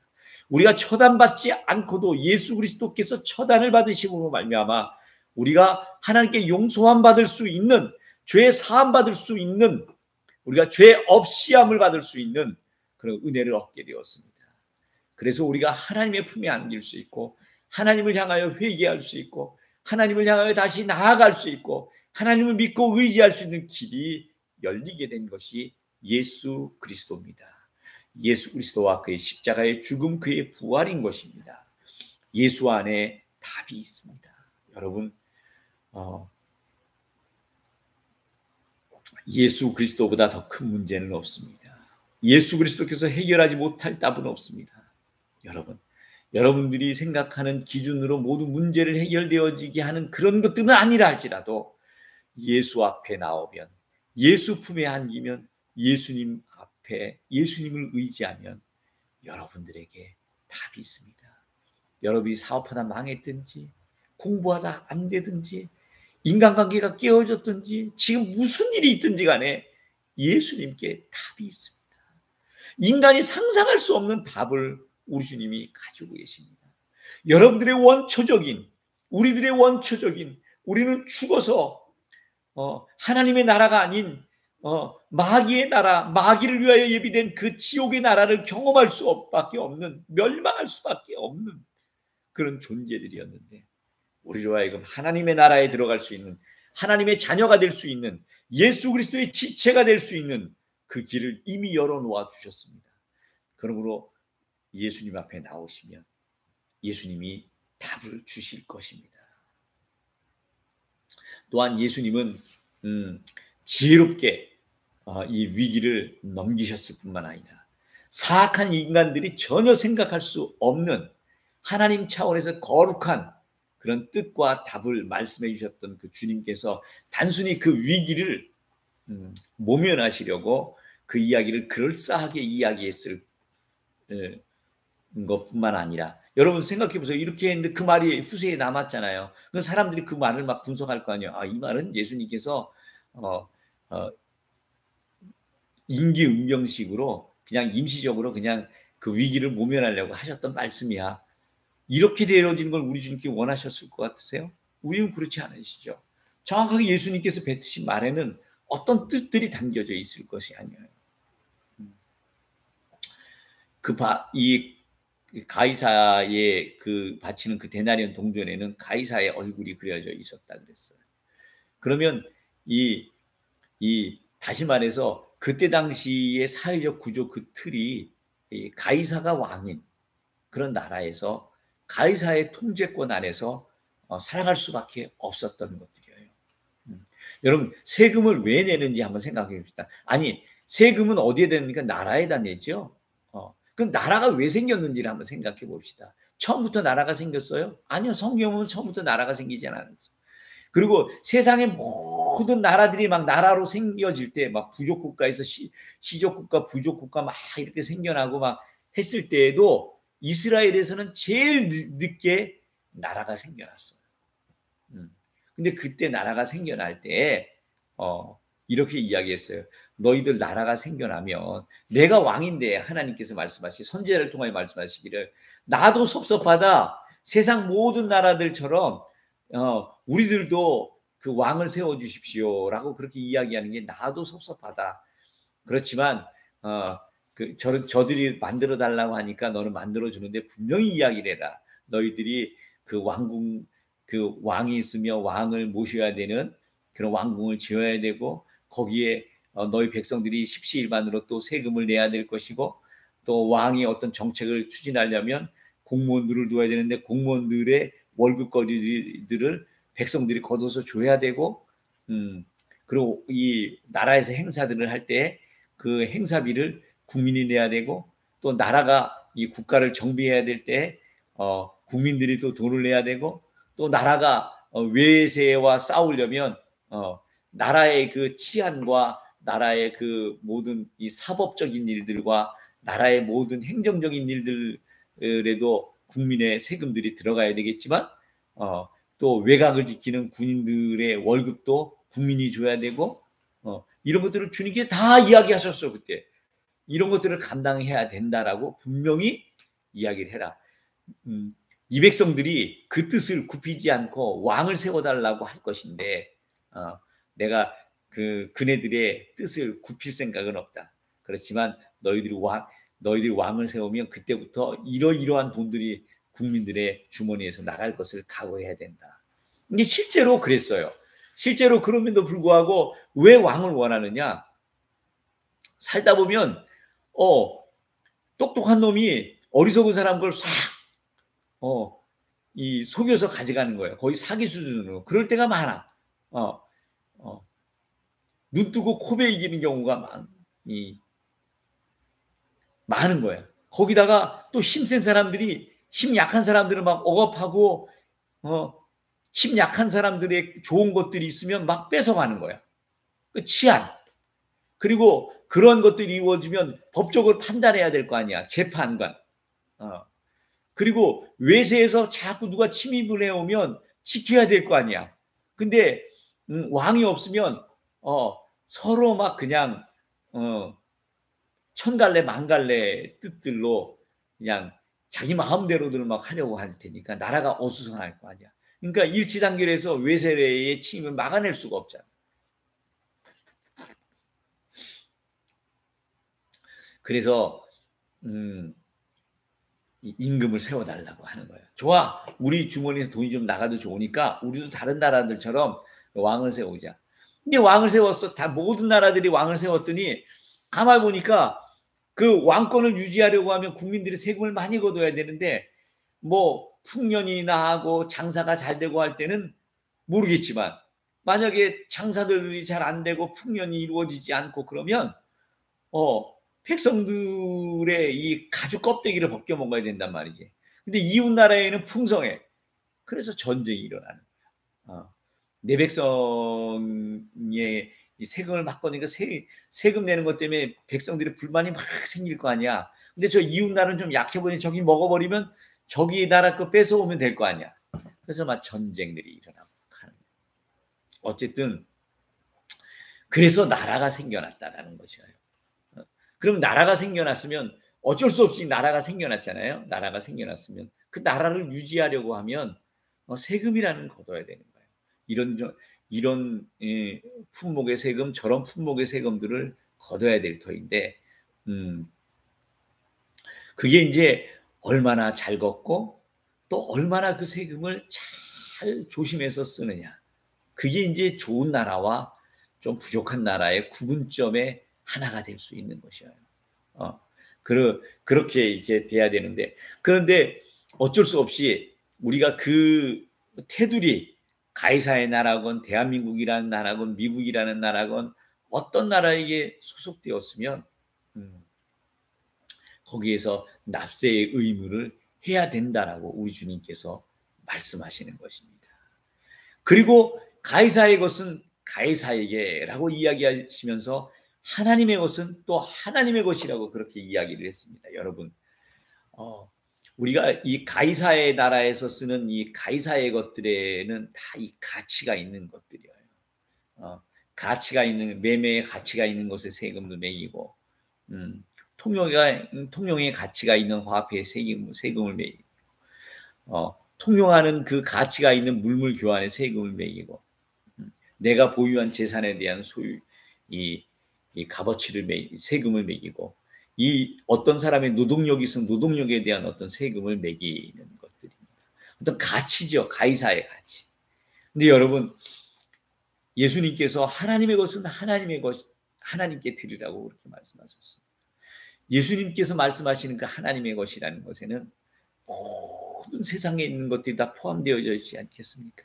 우리가 처단받지 않고도 예수 그리스도께서 처단을 받으심으로 말미암아 우리가 하나님께 용서함 받을 수 있는, 죄 사함 받을 수 있는, 우리가 죄 없이함을 받을 수 있는 그런 은혜를 얻게 되었습니다. 그래서 우리가 하나님의 품에 안길 수 있고 하나님을 향하여 회개할 수 있고 하나님을 향하여 다시 나아갈 수 있고 하나님을 믿고 의지할 수 있는 길이 열리게 된 것이 예수 그리스도입니다. 예수 그리스도와 그의 십자가의 죽음, 그의 부활인 것입니다. 예수 안에 답이 있습니다. 여러분, 예수 그리스도보다 더 큰 문제는 없습니다. 예수 그리스도께서 해결하지 못할 답은 없습니다. 여러분들이 생각하는 기준으로 모든 문제를 해결되어지게 하는 그런 것들은 아니라 할지라도 예수 앞에 나오면, 예수 품에 안기면, 예수님 앞에 예수님을 의지하면 여러분들에게 답이 있습니다. 여러분이 사업하다 망했든지 공부하다 안 되든지 인간관계가 깨어졌든지 지금 무슨 일이 있든지 간에 예수님께 답이 있습니다. 인간이 상상할 수 없는 답을 우리 주님이 가지고 계십니다. 여러분들의 원초적인, 우리들의 원초적인, 우리는 죽어서 하나님의 나라가 아닌 마귀의 나라, 마귀를 위하여 예비된 그 지옥의 나라를 경험할 수밖에 없는, 멸망할 수밖에 없는 그런 존재들이었는데 우리로 하여금 하나님의 나라에 들어갈 수 있는, 하나님의 자녀가 될 수 있는, 예수 그리스도의 지체가 될 수 있는 그 길을 이미 열어놓아 주셨습니다. 그러므로 예수님 앞에 나오시면 예수님이 답을 주실 것입니다. 또한 예수님은 지혜롭게 이 위기를 넘기셨을 뿐만 아니라 사악한 인간들이 전혀 생각할 수 없는 하나님 차원에서 거룩한 그런 뜻과 답을 말씀해 주셨던 그 주님께서 단순히 그 위기를 모면하시려고 그 이야기를 그럴싸하게 이야기했을 것뿐만 아니라, 여러분 생각해 보세요. 이렇게 했는데 그 말이 후세에 남았잖아요. 그 사람들이 그 말을 막 분석할 거 아니에요. 이 말은 예수님께서 임기응변식으로 그냥 임시적으로 그냥 그 위기를 모면하려고 하셨던 말씀이야. 이렇게 되어진 걸 우리 주님께 원하셨을 것 같으세요? 우리는 그렇지 않으시죠. 정확하게 예수님께서 뱉으신 말에는 어떤 뜻들이 담겨져 있을 것이 아니에요. 이 가이사의 그 바치는 그 데나리온 동전에는 가이사의 얼굴이 그려져 있었다 그랬어요. 그러면 다시 말해서 그때 당시의 사회적 구조 그 틀이 가이사가 왕인 그런 나라에서 가이사의 통제권 안에서 살아갈 수밖에 없었던 것들이에요. 여러분 세금을 왜 내는지 한번 생각해 봅시다. 아니 세금은 어디에 내니까 나라에다 내죠. 그럼 나라가 왜 생겼는지를 한번 생각해 봅시다. 처음부터 나라가 생겼어요? 아니요. 성경은 처음부터 나라가 생기지 않았어요. 그리고 세상의 모든 나라들이 막 나라로 생겨질 때 막 부족국가에서 시족국가, 부족국가 막 이렇게 생겨나고 막 했을 때에도 이스라엘에서는 제일 늦게 나라가 생겨났어요. 근데 그때 나라가 생겨날 때 이렇게 이야기했어요. 너희들 나라가 생겨나면 내가 왕인데 하나님께서 말씀하시 선지자를 통하여 말씀하시기를 나도 섭섭하다. 세상 모든 나라들처럼 우리들도 그 왕을 세워주십시오라고 그렇게 이야기하는 게 나도 섭섭하다. 그렇지만 저들이 만들어 달라고 하니까 너는 만들어 주는데 분명히 이야기를 해라. 너희들이 그 왕궁 그 왕이 있으며 왕을 모셔야 되는 그런 왕궁을 지어야 되고 거기에 너희 백성들이 십시일반으로 또 세금을 내야 될 것이고, 또 왕이 어떤 정책을 추진하려면 공무원들을 둬야 되는데 공무원들의 월급거리들을 백성들이 걷어서 줘야 되고, 그리고 이 나라에서 행사들을 할 때 그 행사비를 국민이 내야 되고, 또 나라가 이 국가를 정비해야 될 때 국민들이 또 돈을 내야 되고, 또 나라가 외세와 싸우려면 나라의 그 치안과 나라의 그 모든 이 사법적인 일들과 나라의 모든 행정적인 일들에도 국민의 세금들이 들어가야 되겠지만, 또 외곽을 지키는 군인들의 월급도 국민이 줘야 되고, 이런 것들을 주님께 다 이야기하셨어. 그때 이런 것들을 감당해야 된다라고 분명히 이야기를 해라. 이 백성들이 그 뜻을 굽히지 않고 왕을 세워달라고 할 것인데, 내가 그네들의 뜻을 굽힐 생각은 없다. 그렇지만 너희들이 왕을 세우면 그때부터 이러이러한 돈들이 국민들의 주머니에서 나갈 것을 각오해야 된다. 이게 실제로 그랬어요. 실제로 그럼에도 불구하고 왜 왕을 원하느냐? 살다 보면 똑똑한 놈이 어리석은 사람 걸 싹 이 속여서 가져가는 거예요. 거의 사기 수준으로. 그럴 때가 많아. 눈 뜨고 코베 이기는 경우가 많은 거예요. 거기다가 또 힘센 사람들이 힘 약한 사람들을 막 억압하고, 힘 약한 사람들의 좋은 것들이 있으면 막 뺏어가는 거야. 그 치안. 그리고 그런 것들이 이루어지면 법적으로 판단해야 될 거 아니야. 재판관. 그리고 외세에서 자꾸 누가 침입을 해오면 지켜야 될 거 아니야. 근데 왕이 없으면 서로 막 그냥 천갈래 만갈래 뜻들로 그냥 자기 마음대로들 막 하려고 할 테니까 나라가 어수선할 거 아니야. 그러니까 일치단결해서 외세의 침입을 막아낼 수가 없잖아. 그래서 임금을 세워달라고 하는 거예요. 좋아, 우리 주머니에서 돈이 좀 나가도 좋으니까 우리도 다른 나라들처럼 왕을 세우자. 근데 왕을 세웠어. 다 모든 나라들이 왕을 세웠더니 가만 보니까 그 왕권을 유지하려고 하면 국민들이 세금을 많이 걷어야 되는데, 뭐 풍년이나 하고 장사가 잘 되고 할 때는 모르겠지만, 만약에 장사들이 잘 안 되고 풍년이 이루어지지 않고 그러면 백성들의 이 가죽 껍데기를 벗겨 먹어야 된단 말이지. 근데 이웃 나라에는 풍성해. 그래서 전쟁이 일어나는 거야. 내 백성의 이 세금을 막 거니까 세금 내는 것 때문에 백성들의 불만이 막 생길 거 아니야. 근데 저 이웃 나라는 좀 약해 보니 저기 먹어버리면 저기 나라 거 뺏어오면 될 거 아니야. 그래서 막 전쟁들이 일어나고 하는 거야. 어쨌든 그래서 나라가 생겨났다라는 거죠. 그럼 나라가 생겨났으면 어쩔 수 없이 나라가 생겨났잖아요. 나라가 생겨났으면 그 나라를 유지하려고 하면 세금이라는 걸 걷어야 되는 거예요. 이런 품목의 세금, 저런 품목의 세금들을 걷어야 될 터인데, 그게 이제 얼마나 잘 걷고 또 얼마나 그 세금을 잘 조심해서 쓰느냐. 그게 이제 좋은 나라와 좀 부족한 나라의 구분점의 하나가 될 수 있는 것이에요. 그렇게 이렇게 돼야 되는데, 그런데 어쩔 수 없이 우리가 그 테두리, 가이사의 나라건 대한민국이라는 나라건 미국이라는 나라건 어떤 나라에게 소속되었으면 거기에서 납세의 의무를 해야 된다라고 우리 주님께서 말씀하시는 것입니다. 그리고 가이사의 것은 가이사에게라고 이야기하시면서 하나님의 것은 또 하나님의 것이라고 그렇게 이야기를 했습니다. 여러분, 우리가 이 가이사의 나라에서 쓰는 이 가이사의 것들에는 다 이 가치가 있는 것들이에요. 가치가 있는, 매매의 가치가 있는 것에 세금을 매기고, 통용의 가치가 있는 화폐에 세금을 매기고, 통용하는 그 가치가 있는 물물 교환에 세금을 매기고, 내가 보유한 재산에 대한 소유, 이 값어치를 세금을 매기고, 이 어떤 사람의 노동력이 있으면 노동력에 대한 어떤 세금을 매기는 것들입니다. 어떤 가치죠. 가이사의 가치. 근데 여러분, 예수님께서 하나님의 것은 하나님께 드리라고 그렇게 말씀하셨습니다. 예수님께서 말씀하시는 그 하나님의 것이라는 것에는 모든 세상에 있는 것들이 다 포함되어져 있지 않겠습니까?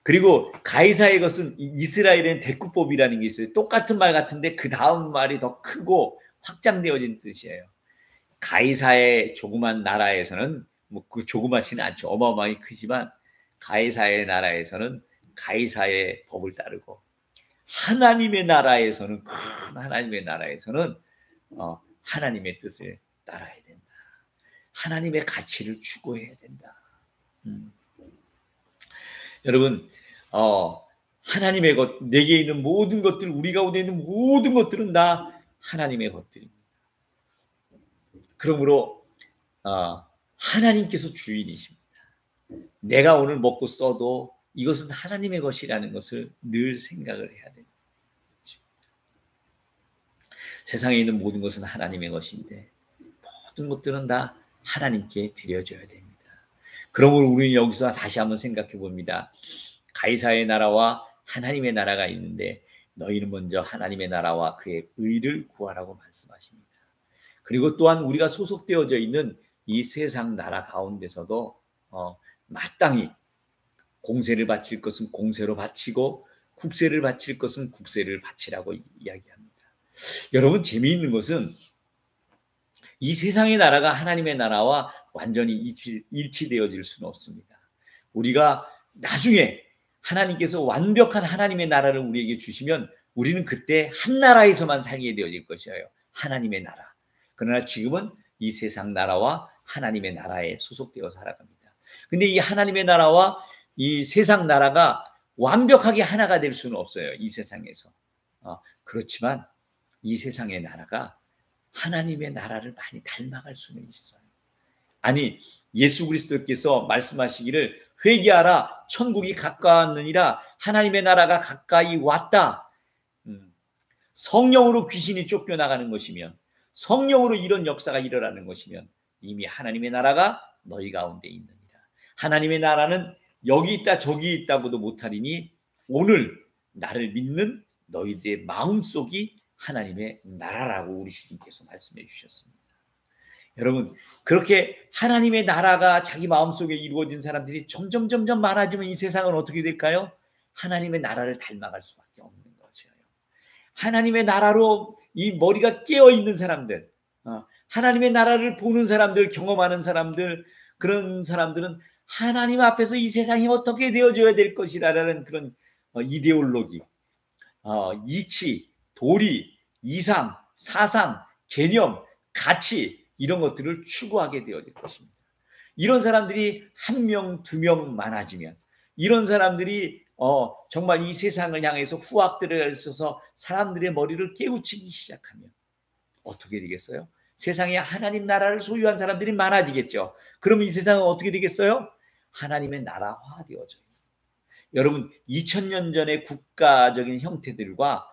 그리고 가이사의 것은 이스라엘엔 대꾸법이라는 게 있어요. 똑같은 말 같은데 그 다음 말이 더 크고 확장되어진 뜻이에요. 가이사의 조그만 나라에서는 뭐 그 조그맣지는 않죠. 어마어마하게 크지만 가이사의 나라에서는 가이사의 법을 따르고 하나님의 나라에서는 큰 하나님의 나라에서는 하나님의 뜻을 따라야 된다. 하나님의 가치를 추구해야 된다. 여러분, 하나님의 것, 내게 있는 모든 것들, 우리 가운데 있는 모든 것들은 다 하나님의 것들입니다. 그러므로 하나님께서 주인이십니다. 내가 오늘 먹고 써도 이것은 하나님의 것이라는 것을 늘 생각을 해야 됩니다. 세상에 있는 모든 것은 하나님의 것인데 모든 것들은 다 하나님께 드려져야 됩니다. 그러므로 우리는 여기서 다시 한번 생각해 봅니다. 가이사의 나라와 하나님의 나라가 있는데 너희는 먼저 하나님의 나라와 그의 의를 구하라고 말씀하십니다. 그리고 또한 우리가 소속되어져 있는 이 세상 나라 가운데서도 마땅히 공세를 바칠 것은 공세로 바치고 국세를 바칠 것은 국세를 바치라고 이야기합니다. 여러분, 재미있는 것은 이 세상의 나라가 하나님의 나라와 완전히 일치되어질 수는 없습니다. 우리가 나중에 하나님께서 완벽한 하나님의 나라를 우리에게 주시면 우리는 그때 한 나라에서만 살게 되어질 것이에요. 하나님의 나라. 그러나 지금은 이 세상 나라와 하나님의 나라에 소속되어 살아갑니다. 근데 이 하나님의 나라와 이 세상 나라가 완벽하게 하나가 될 수는 없어요. 이 세상에서. 그렇지만 이 세상의 나라가 하나님의 나라를 많이 닮아갈 수는 있어요. 아니, 예수 그리스도께서 말씀하시기를 회개하라 천국이 가까웠느니라 하나님의 나라가 가까이 왔다. 성령으로 귀신이 쫓겨나가는 것이면 성령으로 이런 역사가 일어나는 것이면 이미 하나님의 나라가 너희 가운데 있느니라. 하나님의 나라는 여기 있다 저기 있다고도 못하리니 오늘 나를 믿는 너희들의 마음속이 하나님의 나라라고 우리 주님께서 말씀해 주셨습니다. 여러분, 그렇게 하나님의 나라가 자기 마음속에 이루어진 사람들이 점점 많아지면 이 세상은 어떻게 될까요? 하나님의 나라를 닮아갈 수밖에 없는 거죠. 하나님의 나라로 이 머리가 깨어있는 사람들, 하나님의 나라를 보는 사람들, 경험하는 사람들, 그런 사람들은 하나님 앞에서 이 세상이 어떻게 되어져야 될 것이라는 그런 이데올로기, 이치, 도리, 이상, 사상, 개념, 가치 이런 것들을 추구하게 되어질 것입니다. 이런 사람들이 한 명, 두 명 많아지면 이런 사람들이 정말 이 세상을 향해서 후학들에 있어서 사람들의 머리를 깨우치기 시작하면 어떻게 되겠어요? 세상에 하나님 나라를 소유한 사람들이 많아지겠죠. 그러면 이 세상은 어떻게 되겠어요? 하나님의 나라화 되어져요. 여러분, 2000년 전의 국가적인 형태들과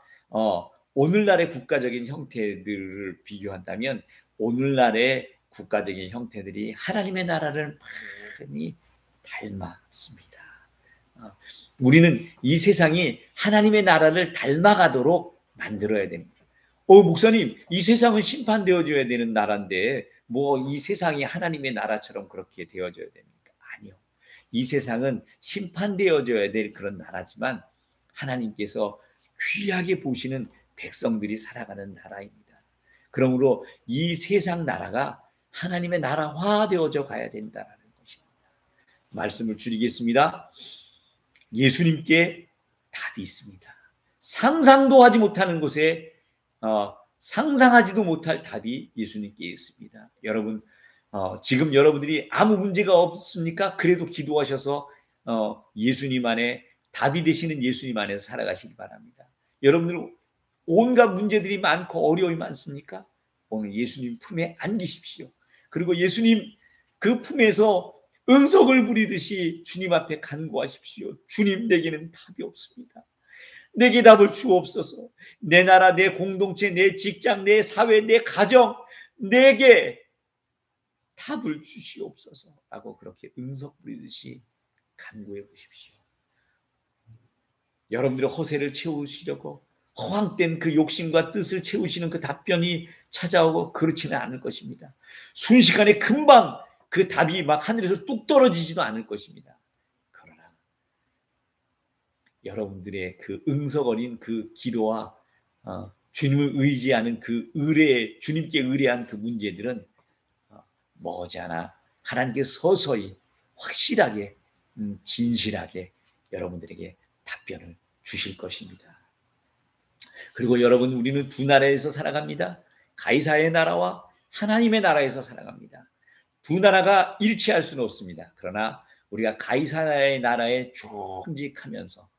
오늘날의 국가적인 형태들을 비교한다면 오늘날의 국가적인 형태들이 하나님의 나라를 많이 닮았습니다. 우리는 이 세상이 하나님의 나라를 닮아가도록 만들어야 됩니다. 목사님, 이 세상은 심판되어져야 되는 나라인데 뭐 이 세상이 하나님의 나라처럼 그렇게 되어져야 됩니까? 아니요. 이 세상은 심판되어져야 될 그런 나라지만 하나님께서 귀하게 보시는 백성들이 살아가는 나라입니다. 그러므로 이 세상 나라가 하나님의 나라화 되어져 가야 된다는 것입니다. 말씀을 줄이겠습니다. 예수님께 답이 있습니다. 상상도 하지 못하는 곳에 상상하지도 못할 답이 예수님께 있습니다. 여러분, 지금 여러분들이 아무 문제가 없습니까? 그래도 기도하셔서 예수님 안에 답이 되시는 예수님 안에서 살아가시기 바랍니다. 여러분들 온갖 문제들이 많고 어려움이 많습니까? 오늘 예수님 품에 안기십시오. 그리고 예수님 그 품에서 은석을 부리듯이 주님 앞에 간구하십시오. 주님, 내게는 답이 없습니다. 내게 답을 주옵소서. 내 나라, 내 공동체, 내 직장, 내 사회, 내 가정, 내게 답을 주시옵소서 라고 그렇게 은석 부리듯이 간구해 보십시오. 여러분들의 허세를 채우시려고 허황된 그 욕심과 뜻을 채우시는 그 답변이 찾아오고 그렇지는 않을 것입니다. 순식간에 금방 그 답이 막 하늘에서 뚝 떨어지지도 않을 것입니다. 그러나 여러분들의 그 응석어린 그 기도와 주님을 의지하는 그 주님께 의뢰한 그 문제들은 머지않아 하나님께 서서히 확실하게 진실하게 여러분들에게 답변을 주실 것입니다. 그리고 여러분, 우리는 두 나라에서 살아갑니다. 가이사의 나라와 하나님의 나라에서 살아갑니다. 두 나라가 일치할 수는 없습니다. 그러나 우리가 가이사의 나라에 충직하면서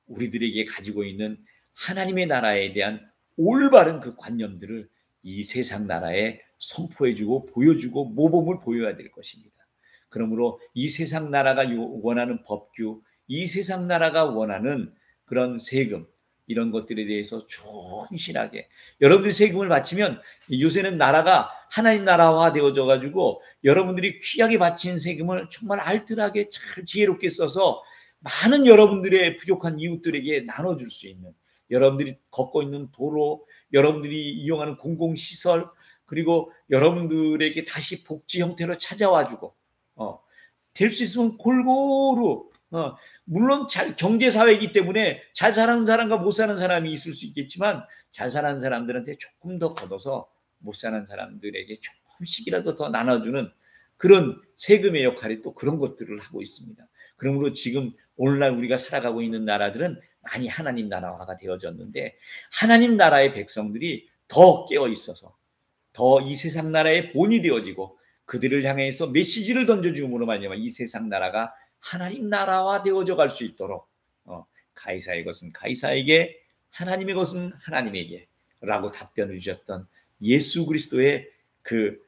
우리들에게 가지고 있는 하나님의 나라에 대한 올바른 그 관념들을 이 세상 나라에 선포해주고 보여주고 모범을 보여야 될 것입니다. 그러므로 이 세상 나라가 원하는 법규, 이 세상 나라가 원하는 그런 세금, 이런 것들에 대해서 충실하게 여러분들이 세금을 바치면, 요새는 나라가 하나님 나라화 되어져 가지고 여러분들이 귀하게 바친 세금을 정말 알뜰하게 잘 지혜롭게 써서 많은 여러분들의 부족한 이웃들에게 나눠줄 수 있는, 여러분들이 걷고 있는 도로, 여러분들이 이용하는 공공시설, 그리고 여러분들에게 다시 복지 형태로 찾아와주고 될 수 있으면 골고루 물론 경제사회이기 때문에 잘 사는 사람과 못 사는 사람이 있을 수 있겠지만, 잘 사는 사람들한테 조금 더 걷어서 못 사는 사람들에게 조금씩이라도 더 나눠주는 그런 세금의 역할이 또 그런 것들을 하고 있습니다. 그러므로 지금 오늘날 우리가 살아가고 있는 나라들은 많이 하나님 나라화가 되어졌는데, 하나님 나라의 백성들이 더 깨어 있어서 더 이 세상 나라의 본이 되어지고 그들을 향해서 메시지를 던져줌으로 말미암아 이 세상 나라가 하나님 나라화 되어져 갈 수 있도록 가이사의 것은 가이사에게, 하나님의 것은 하나님에게 라고 답변을 주셨던 예수 그리스도의 그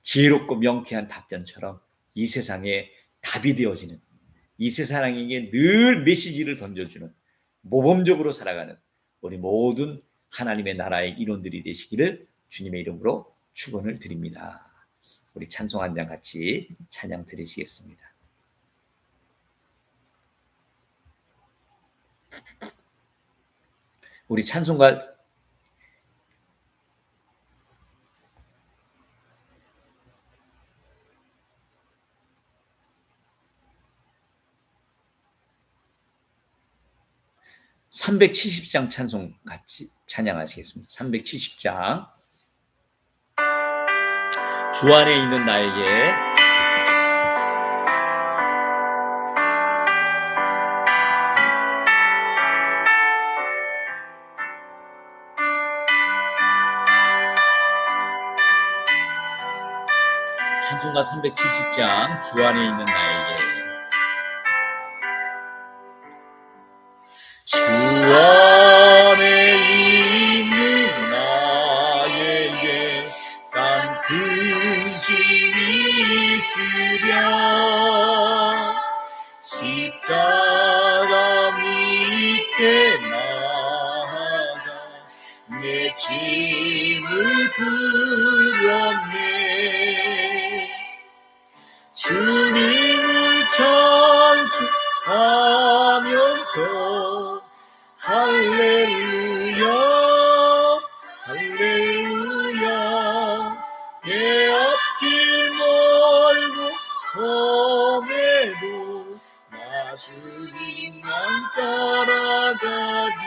지혜롭고 명쾌한 답변처럼 이 세상에 답이 되어지는, 이 세상에게 늘 메시지를 던져주는, 모범적으로 살아가는 우리 모든 하나님의 나라의 일원들이 되시기를 주님의 이름으로 축원을 드립니다. 우리 찬송 한 장 같이 찬양 드리시겠습니다. 우리 찬송가 (370장) 찬송 같이 찬양하시겠습니다. 370장. 주 안에 있는 나에게. 찬송가 370장. 주 안에 있는 나에게. 주 안에 있는 나에게 단 근심이 있으랴 십자가 밑에 나아가 내 짐을 풀었네. 주님을 찬송하면서 할렐루야 할렐루야 내 앞길 멀고 험해도 나 주님만 따라가리.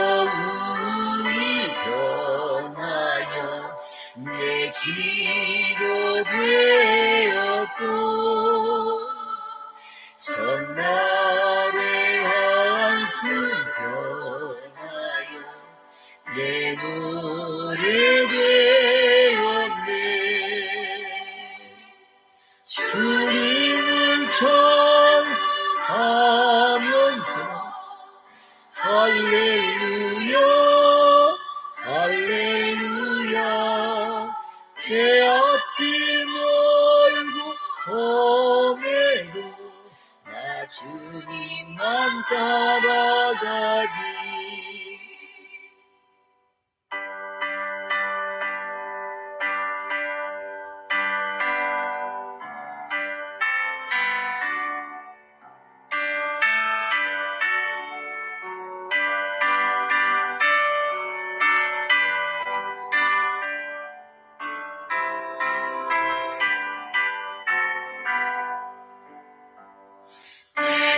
두려움이 변하여 내 기도 되었고 전날의 한숨 변하여 내 노래 되었네. 주님을 찬송하면서 할렐루야 할렐루야 내 앞길 멀고 험해도 나 주님만 따라가리.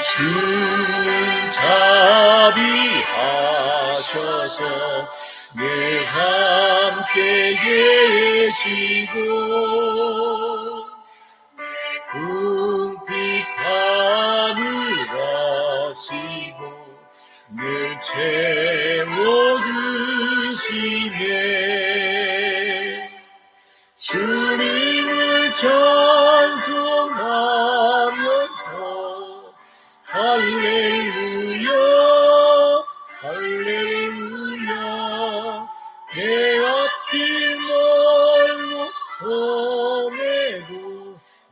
주님 자비하셔서 늘 함께 계시고 궁핍 하늘하시고 늘 채워주시네. 주님을 찬송하면서 할렐루야 할렐루야 내 앞길 멀고 험해도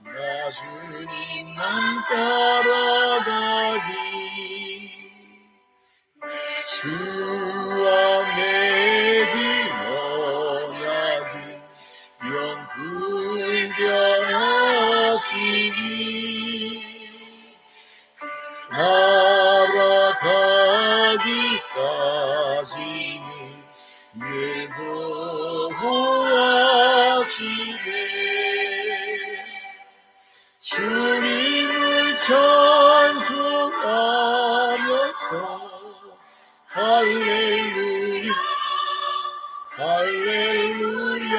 나 주님만 따라가리. 주와 맺은 언약이 영불변하시니 날아가기까지는 늘 보호하시네. 주님을 찬송하면서 할렐루야 할렐루야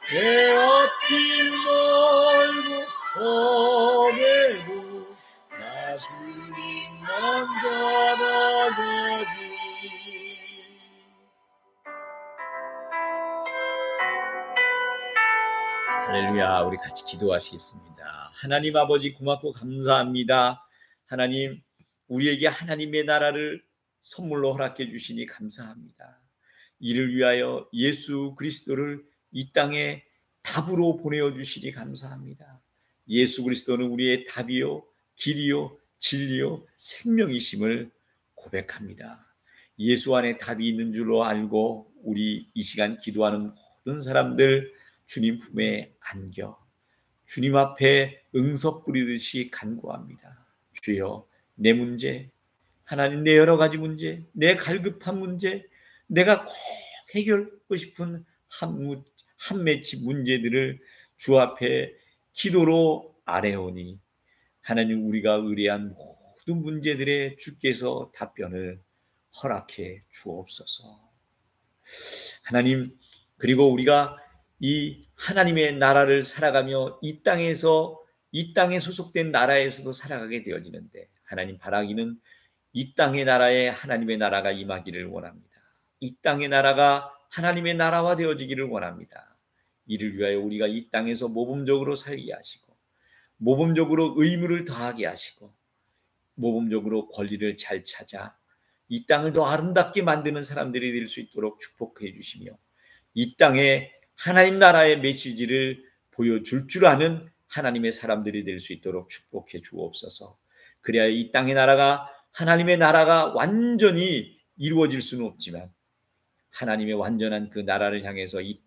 내 앞길 멀고 험해도 나 주님만 바라가리. 할렐루야. 우리 같이 기도하시겠습니다. 하나님 아버지 고맙고 감사합니다. 하나님, 우리에게 하나님의 나라를 선물로 허락해 주시니 감사합니다. 이를 위하여 예수 그리스도를 이 땅에 답으로 보내어 주시니 감사합니다. 예수 그리스도는 우리의 답이요 길이요 진리요 생명이심을 고백합니다. 예수 안에 답이 있는 줄로 알고 우리 이 시간 기도하는 모든 사람들 주님 품에 안겨 주님 앞에 응석 부리듯이 간구합니다. 주여, 내 문제, 하나님 내 여러 가지 문제, 내 갈급한 문제, 내가 꼭 해결하고 싶은 한 맺힌 문제들을 주 앞에 기도로 아뢰오니 하나님, 우리가 의뢰한 모든 문제들에 주께서 답변을 허락해 주옵소서. 하나님, 그리고 우리가 이 하나님의 나라를 살아가며 이 땅에 소속된 나라에서도 살아가게 되어지는데, 하나님 바라기는 이 땅의 나라에 하나님의 나라가 임하기를 원합니다. 이 땅의 나라가 하나님의 나라화 되어지기를 원합니다. 이를 위하여 우리가 이 땅에서 모범적으로 살게 하시고, 모범적으로 의무를 다하게 하시고, 모범적으로 권리를 잘 찾아 이 땅을 더 아름답게 만드는 사람들이 될 수 있도록 축복해 주시며, 이 땅에 하나님 나라의 메시지를 보여줄 줄 아는 하나님의 사람들이 될 수 있도록 축복해 주옵소서. 그래야 이 땅의 나라가, 하나님의 나라가 완전히 이루어질 수는 없지만 하나님의 완전한 그 나라를 향해서 이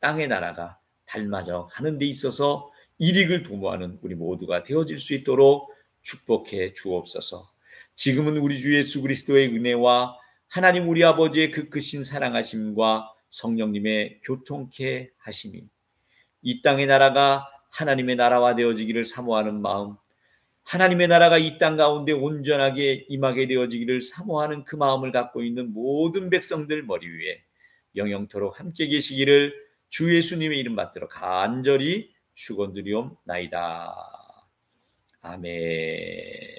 땅의 나라가 닮아져 가는 데 있어서 일익을 도모하는 우리 모두가 되어질 수 있도록 축복해 주옵소서. 지금은 우리 주 예수 그리스도의 은혜와 하나님 우리 아버지의 그 크신 사랑하심과 성령님의 교통케 하심이, 이 땅의 나라가 하나님의 나라화 되어지기를 사모하는 마음, 하나님의 나라가 이 땅 가운데 온전하게 임하게 되어지기를 사모하는 그 마음을 갖고 있는 모든 백성들 머리 위에 영영토록 함께 계시기를 주 예수님의 이름 받들어 간절히 축원드리옵나이다. 아멘.